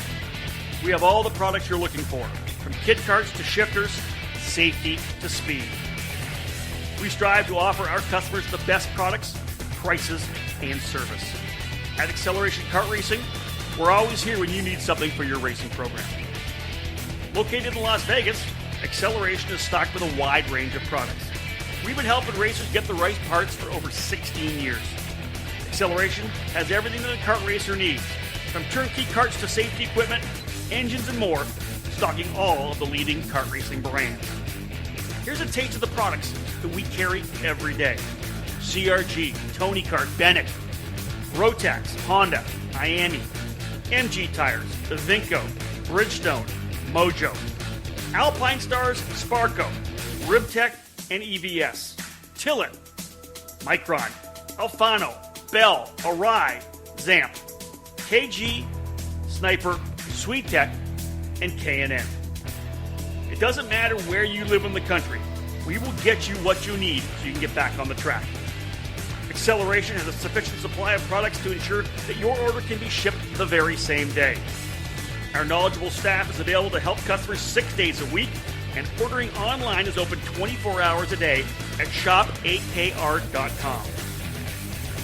We have all the products you're looking for, from kit karts to shifters, safety to speed. We strive to offer our customers the best products, prices, and service. At Acceleration Kart Racing, we're always here when you need something for your racing program. Located in Las Vegas, Acceleration is stocked with a wide range of products. We've been helping racers get the right parts for over 16 years. Acceleration has everything that a kart racer needs, from turnkey karts to safety equipment, engines, and more, stocking all of the leading kart racing brands. Here's a taste of the products that we carry every day. CRG, Tony Kart, Bennett, Rotax, Honda, Miami, MG Tires, Vinco, Bridgestone, Mojo, Alpine Stars, Sparco, Ribtech, and EVS, Tillett, Micron, Alfano, Bell, Arai, Zamp, KG, Sniper, SweetTech, and K&N. It doesn't matter where you live in the country. We will get you what you need so you can get back on the track. Acceleration has a sufficient supply of products to ensure that your order can be shipped the very same day. Our knowledgeable staff is available to help customers 6 days a week, and ordering online is open 24 hours a day at shopakr.com.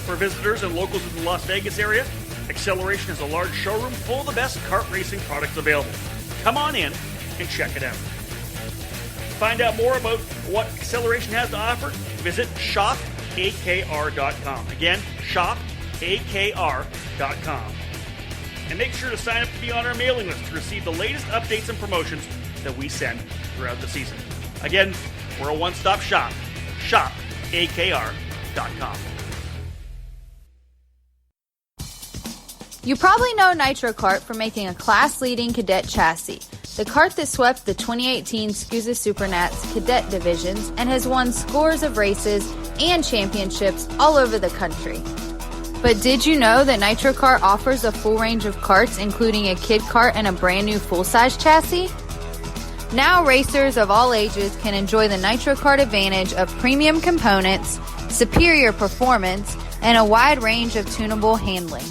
For visitors and locals in the Las Vegas area, Acceleration is a large showroom full of the best kart racing products available. Come on in and check it out. To find out more about what Acceleration has to offer, visit shopakr.com. Again, shopakr.com. And make sure to sign up to be on our mailing list to receive the latest updates and promotions that we send throughout the season. Again, we're a one-stop shop. shopakr.com. You probably know Nitro Kart for making a class-leading cadet chassis, the kart that swept the 2018 SCUSA Supernats cadet divisions and has won scores of races and championships all over the country. But did you know that Nitro Kart offers a full range of karts, including a kid kart and a brand new full-size chassis? Now racers of all ages can enjoy the Nitro Kart advantage of premium components, superior performance, and a wide range of tunable handling.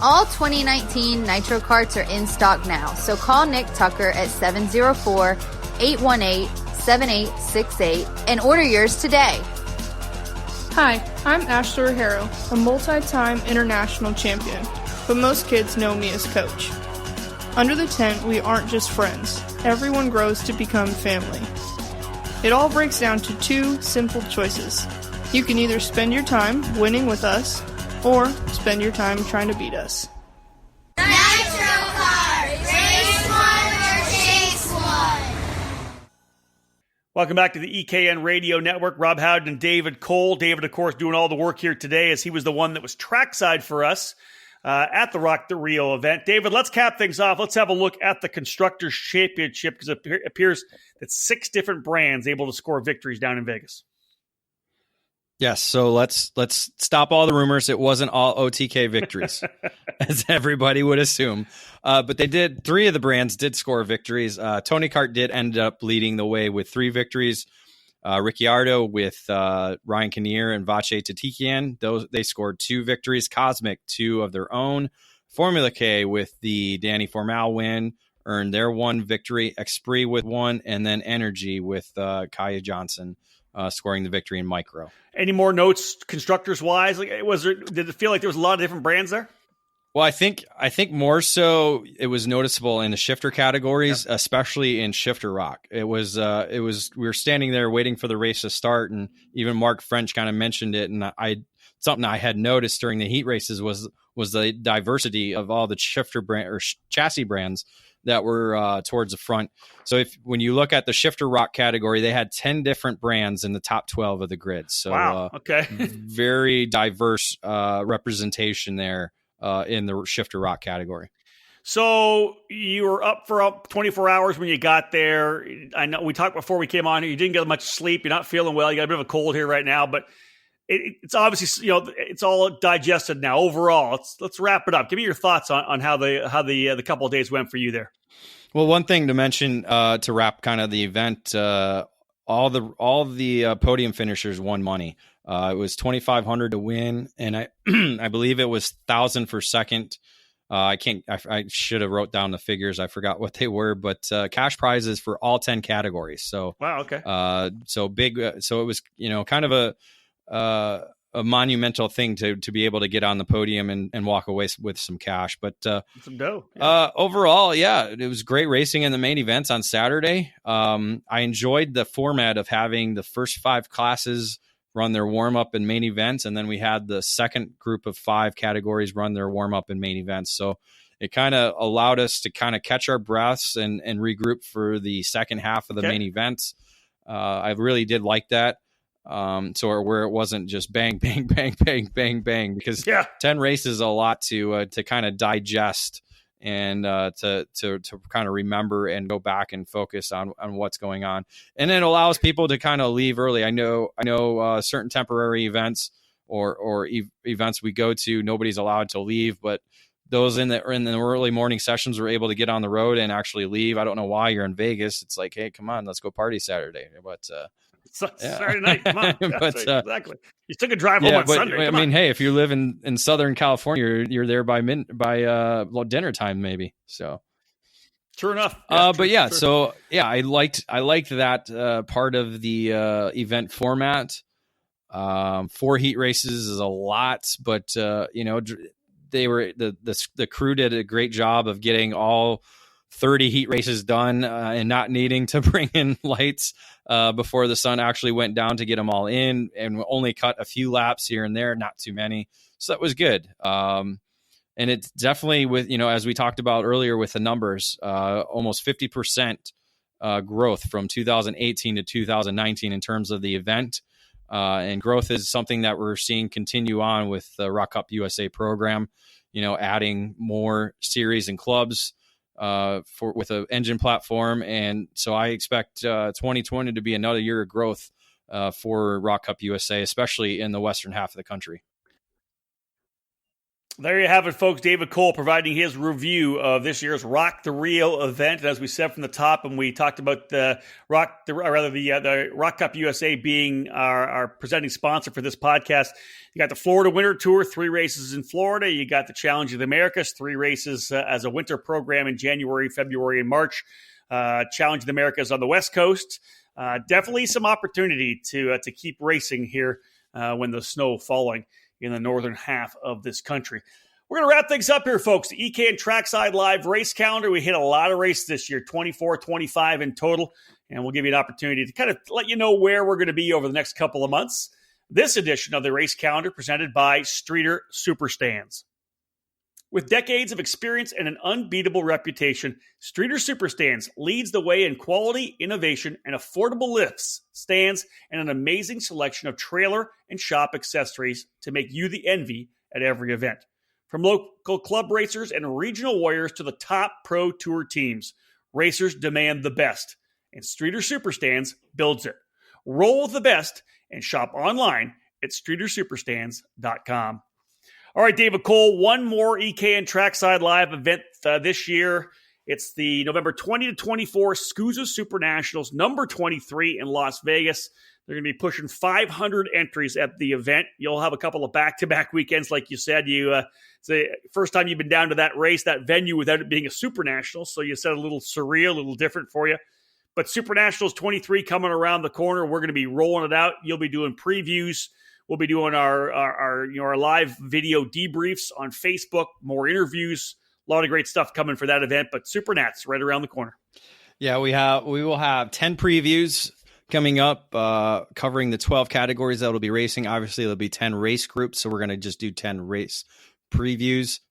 All 2019 Nitro Karts are in stock now, so call Nick Tucker at 704-818-7868 and order yours today. Hi, I'm Ashley Harrow, a multi-time international champion, but most kids know me as Coach. Under the tent, we aren't just friends. Everyone grows to become family. It all breaks down to two simple choices. You can either spend your time winning with us, or spend your time trying to beat us. Nitro Kart! Race one or chase one! Welcome back to the EKN Radio Network. Rob Howden and David Cole. David, of course, doing all the work here today as he was the one that was trackside for us at the Rock the Rio event. David, let's cap things off. Let's have a look at the Constructors' Championship because it appears that 6 different brands able to score victories down in Vegas. Yes, so let's stop all the rumors. It wasn't all OTK victories, as everybody would assume. But they did. 3 of the brands did score victories. Tony Kart did end up leading the way with 3 victories. Ricciardo with Ryan Kinnear and Vache Tatikian. They scored 2 victories. Cosmic, 2 of their own. Formula K with the Danny Formal win, earned their 1 victory. Esprit with 1, and then Energy with Kaya Johnson scoring the victory in micro. Any more notes constructors wise? Like, did it feel like there was a lot of different brands there? Well, I think more so it was noticeable in the shifter categories, especially in shifter rock. It was we were standing there waiting for the race to start, and even Mark French kind of mentioned it, and something I had noticed during the heat races was the diversity of all the shifter brand or chassis brands that were towards the front. So when you look at the shifter rock category, they had 10 different brands in the top 12 of the grid. So wow, okay. Very diverse representation there in the shifter rock category. So you were up for 24 hours when you got there. I know we talked before we came on here. You didn't get much sleep. You're not feeling well. You got a bit of a cold here right now, but it's obviously, it's all digested now. Overall, let's wrap it up. Give me your thoughts on how the couple of days went for you there. Well, one thing to mention to wrap kind of the event, all the podium finishers won money. It was $2,500 to win, and I I believe it was $1,000 for second. I should have wrote down the figures. I forgot what they were, but cash prizes for all 10 categories. So wow, okay. So big. So it was kind of a monumental thing to be able to get on the podium and walk away with some cash. But some dough. Yeah. Overall, yeah, it was great racing in the main events on Saturday. I enjoyed the format of having the first 5 classes run their warm-up and main events, and then we had the second group of 5 categories run their warm-up and main events. So it kind of allowed us to kind of catch our breaths and regroup for the second half of the main events. I really did like that. So where it wasn't just bang, bang, bang, bang, bang, bang, because 10 races is a lot to kind of digest and to kind of remember and go back and focus on what's going on. And it allows people to kind of leave early. I know certain temporary events or events we go to, nobody's allowed to leave, but those in the early morning sessions were able to get on the road and actually leave. I don't know why. You're in Vegas. It's like, hey, come on, let's go party Saturday. But Saturday night, come on. But, exactly. You took a drive home on Sunday. I mean, hey, if you live in Southern California, you're there by dinner time, maybe. So, true enough. True. So yeah, I liked that part of the event format. 4 heat races is a lot, but they were the crew did a great job of getting all 30 heat races done and not needing to bring in lights before the sun actually went down to get them all in, and only cut a few laps here and there, not too many. So that was good. And it's definitely with, as we talked about earlier with the numbers, almost 50% growth from 2018 to 2019 in terms of the event. And growth is something that we're seeing continue on with the Rock Cup USA program, adding more series and clubs with an engine platform. And so I expect 2020 to be another year of growth for Rock Cup USA, especially in the western half of the country. There you have it, folks. David Cole providing his review of this year's Rock the Rio event. And as we said from the top, and we talked about the Rock Cup USA being our presenting sponsor for this podcast. You got the Florida Winter Tour, 3 races in Florida. You got the Challenge of the Americas, 3 races as a winter program in January, February, and March. Challenge of the Americas on the West Coast. Definitely some opportunity to keep racing here when the snow falling in the northern half of this country. We're going to wrap things up here, folks. The EKN Trackside Live race calendar. We hit a lot of races this year, 24, 25 in total, and we'll give you an opportunity to kind of let you know where we're going to be over the next couple of months. This edition of the race calendar presented by Streeter Superstands. With decades of experience and an unbeatable reputation, Streeter Superstands leads the way in quality, innovation, and affordable lifts, stands, and an amazing selection of trailer and shop accessories to make you the envy at every event. From local club racers and regional warriors to the top pro tour teams, racers demand the best, and Streeter Superstands builds it. Roll with the best and shop online at StreeterSuperstands.com. All right, David Cole, one more EKN Trackside Live event this year. It's the November 20 to 24 SCUSA Super Nationals, number 23 in Las Vegas. They're going to be pushing 500 entries at the event. You'll have a couple of back-to-back weekends, like you said. It's the first time you've been down to that race, that venue, without it being a Super National, so you said a little surreal, a little different for you. But Super Nationals 23 coming around the corner. We're going to be rolling it out. You'll be doing previews. We'll be doing our live video debriefs on Facebook, more interviews, a lot of great stuff coming for that event. But Super Nats right around the corner. Yeah, we will have 10 previews coming up, covering the 12 categories that will be racing. Obviously, there'll be 10 race groups, so we're going to just do 10 race previews.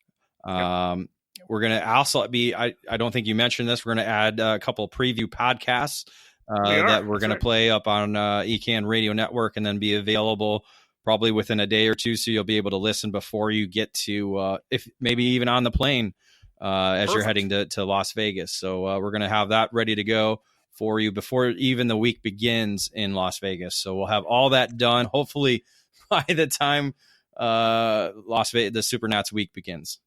Yep. We're going to also be, I don't think you mentioned this, we're going to add a couple of preview podcasts that we're going to play up on EKN Radio Network and then be available probably within a day or two, so you'll be able to listen before you get to, if maybe even on the plane as you're heading to Las Vegas. So we're going to have that ready to go for you before even the week begins in Las Vegas. So we'll have all that done, hopefully by the time the Super Nats week begins.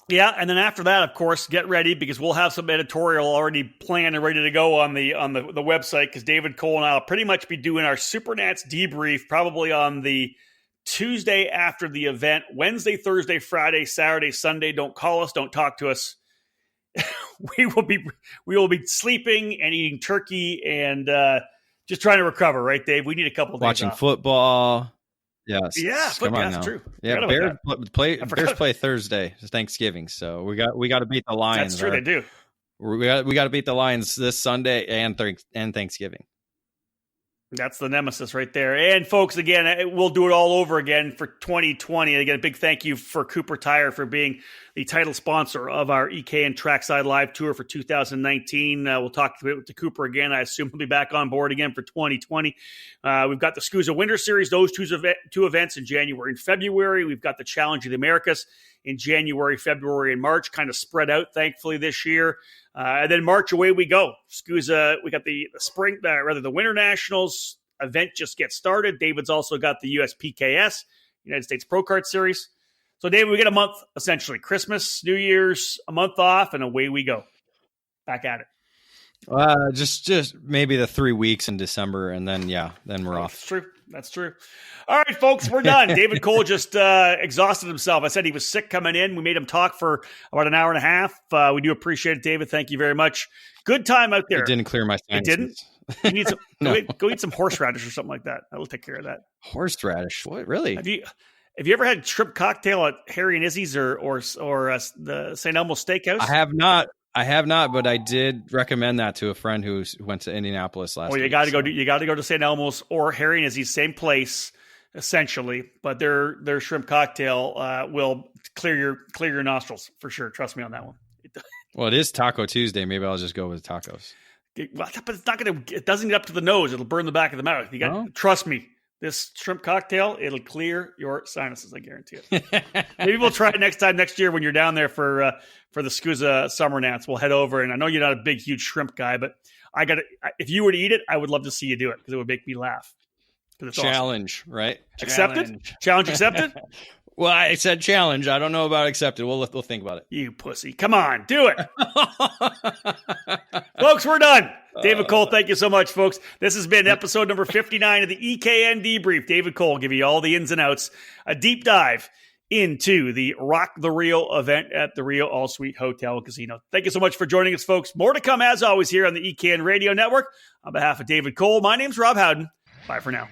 Yeah, and then after that, of course, get ready because we'll have some editorial already planned and ready to go on the website, because David Cole and I will pretty much be doing our Super Nats debrief probably on the Tuesday after the event, Wednesday, Thursday, Friday, Saturday, Sunday. Don't call us, don't talk to us. we will be sleeping and eating turkey and just trying to recover, right, Dave? We need a couple of days watching off. football. Yes. Yeah, that's true. Yeah, Bears play Thursday, Thanksgiving. So we got to beat the Lions. That's true, they do. We got to beat the Lions this Sunday and Thanksgiving. That's the nemesis right there. And folks, again, we'll do it all over again for 2020. And again, a big thank you for Cooper Tire for being the title sponsor of our EKN Trackside Live Tour for 2019. We'll talk to Cooper again. I assume he'll be back on board again for 2020. We've got the SCUSA Winter Series, those two events in January and February. We've got the Challenge of the Americas in January, February, and March, kind of spread out, thankfully, this year. And then March, away we go. SCUSA, we got the Winter Nationals event just gets started. David's also got the USPKS, United States Pro Kart Series. So, David, we get a month, essentially. Christmas, New Year's, a month off, and away we go. Back at it. Just maybe the 3 weeks in December, and then we're off. That's true. All right, folks, we're done. David Cole just exhausted himself. I said he was sick coming in. We made him talk for about an hour and a half. We do appreciate it, David. Thank you very much. Good time out there. It didn't clear my sinuses. It didn't? You need some, go eat some horseradish or something like that. That'll take care of that. Horseradish? What, really? Have you ever had shrimp cocktail at Harry and Izzy's or the St. Elmo's Steakhouse? I have not, but I did recommend that to a friend who went to Indianapolis last week. You got to go. You got to go to St. Elmo's or Harry and Izzy's, same place essentially, but their shrimp cocktail will clear your nostrils for sure. Trust me on that one. Well, it is Taco Tuesday. Maybe I'll just go with tacos. But it's not going to. It doesn't get up to the nose. It'll burn the back of the mouth. You got trust me. This shrimp cocktail, it'll clear your sinuses. I guarantee it. Maybe we'll try it next year when you're down there for the SCUSA Summer Nats. We'll head over, and I know you're not a big, huge shrimp guy, but if you were to eat it, I would love to see you do it because it would make me laugh. It's challenge, awesome. Right? Accepted? Challenge accepted? Well, I said challenge. I don't know about accepted. We'll think about it. You pussy. Come on, do it. Folks, we're done. David Cole, thank you so much, folks. This has been episode number 59 of the EKN Debrief. David Cole giving you all the ins and outs, a deep dive into the Rock the Rio event at the Rio All Suite Hotel and Casino. Thank you so much for joining us, folks. More to come, as always, here on the EKN Radio Network. On behalf of David Cole, my name's Rob Howden. Bye for now.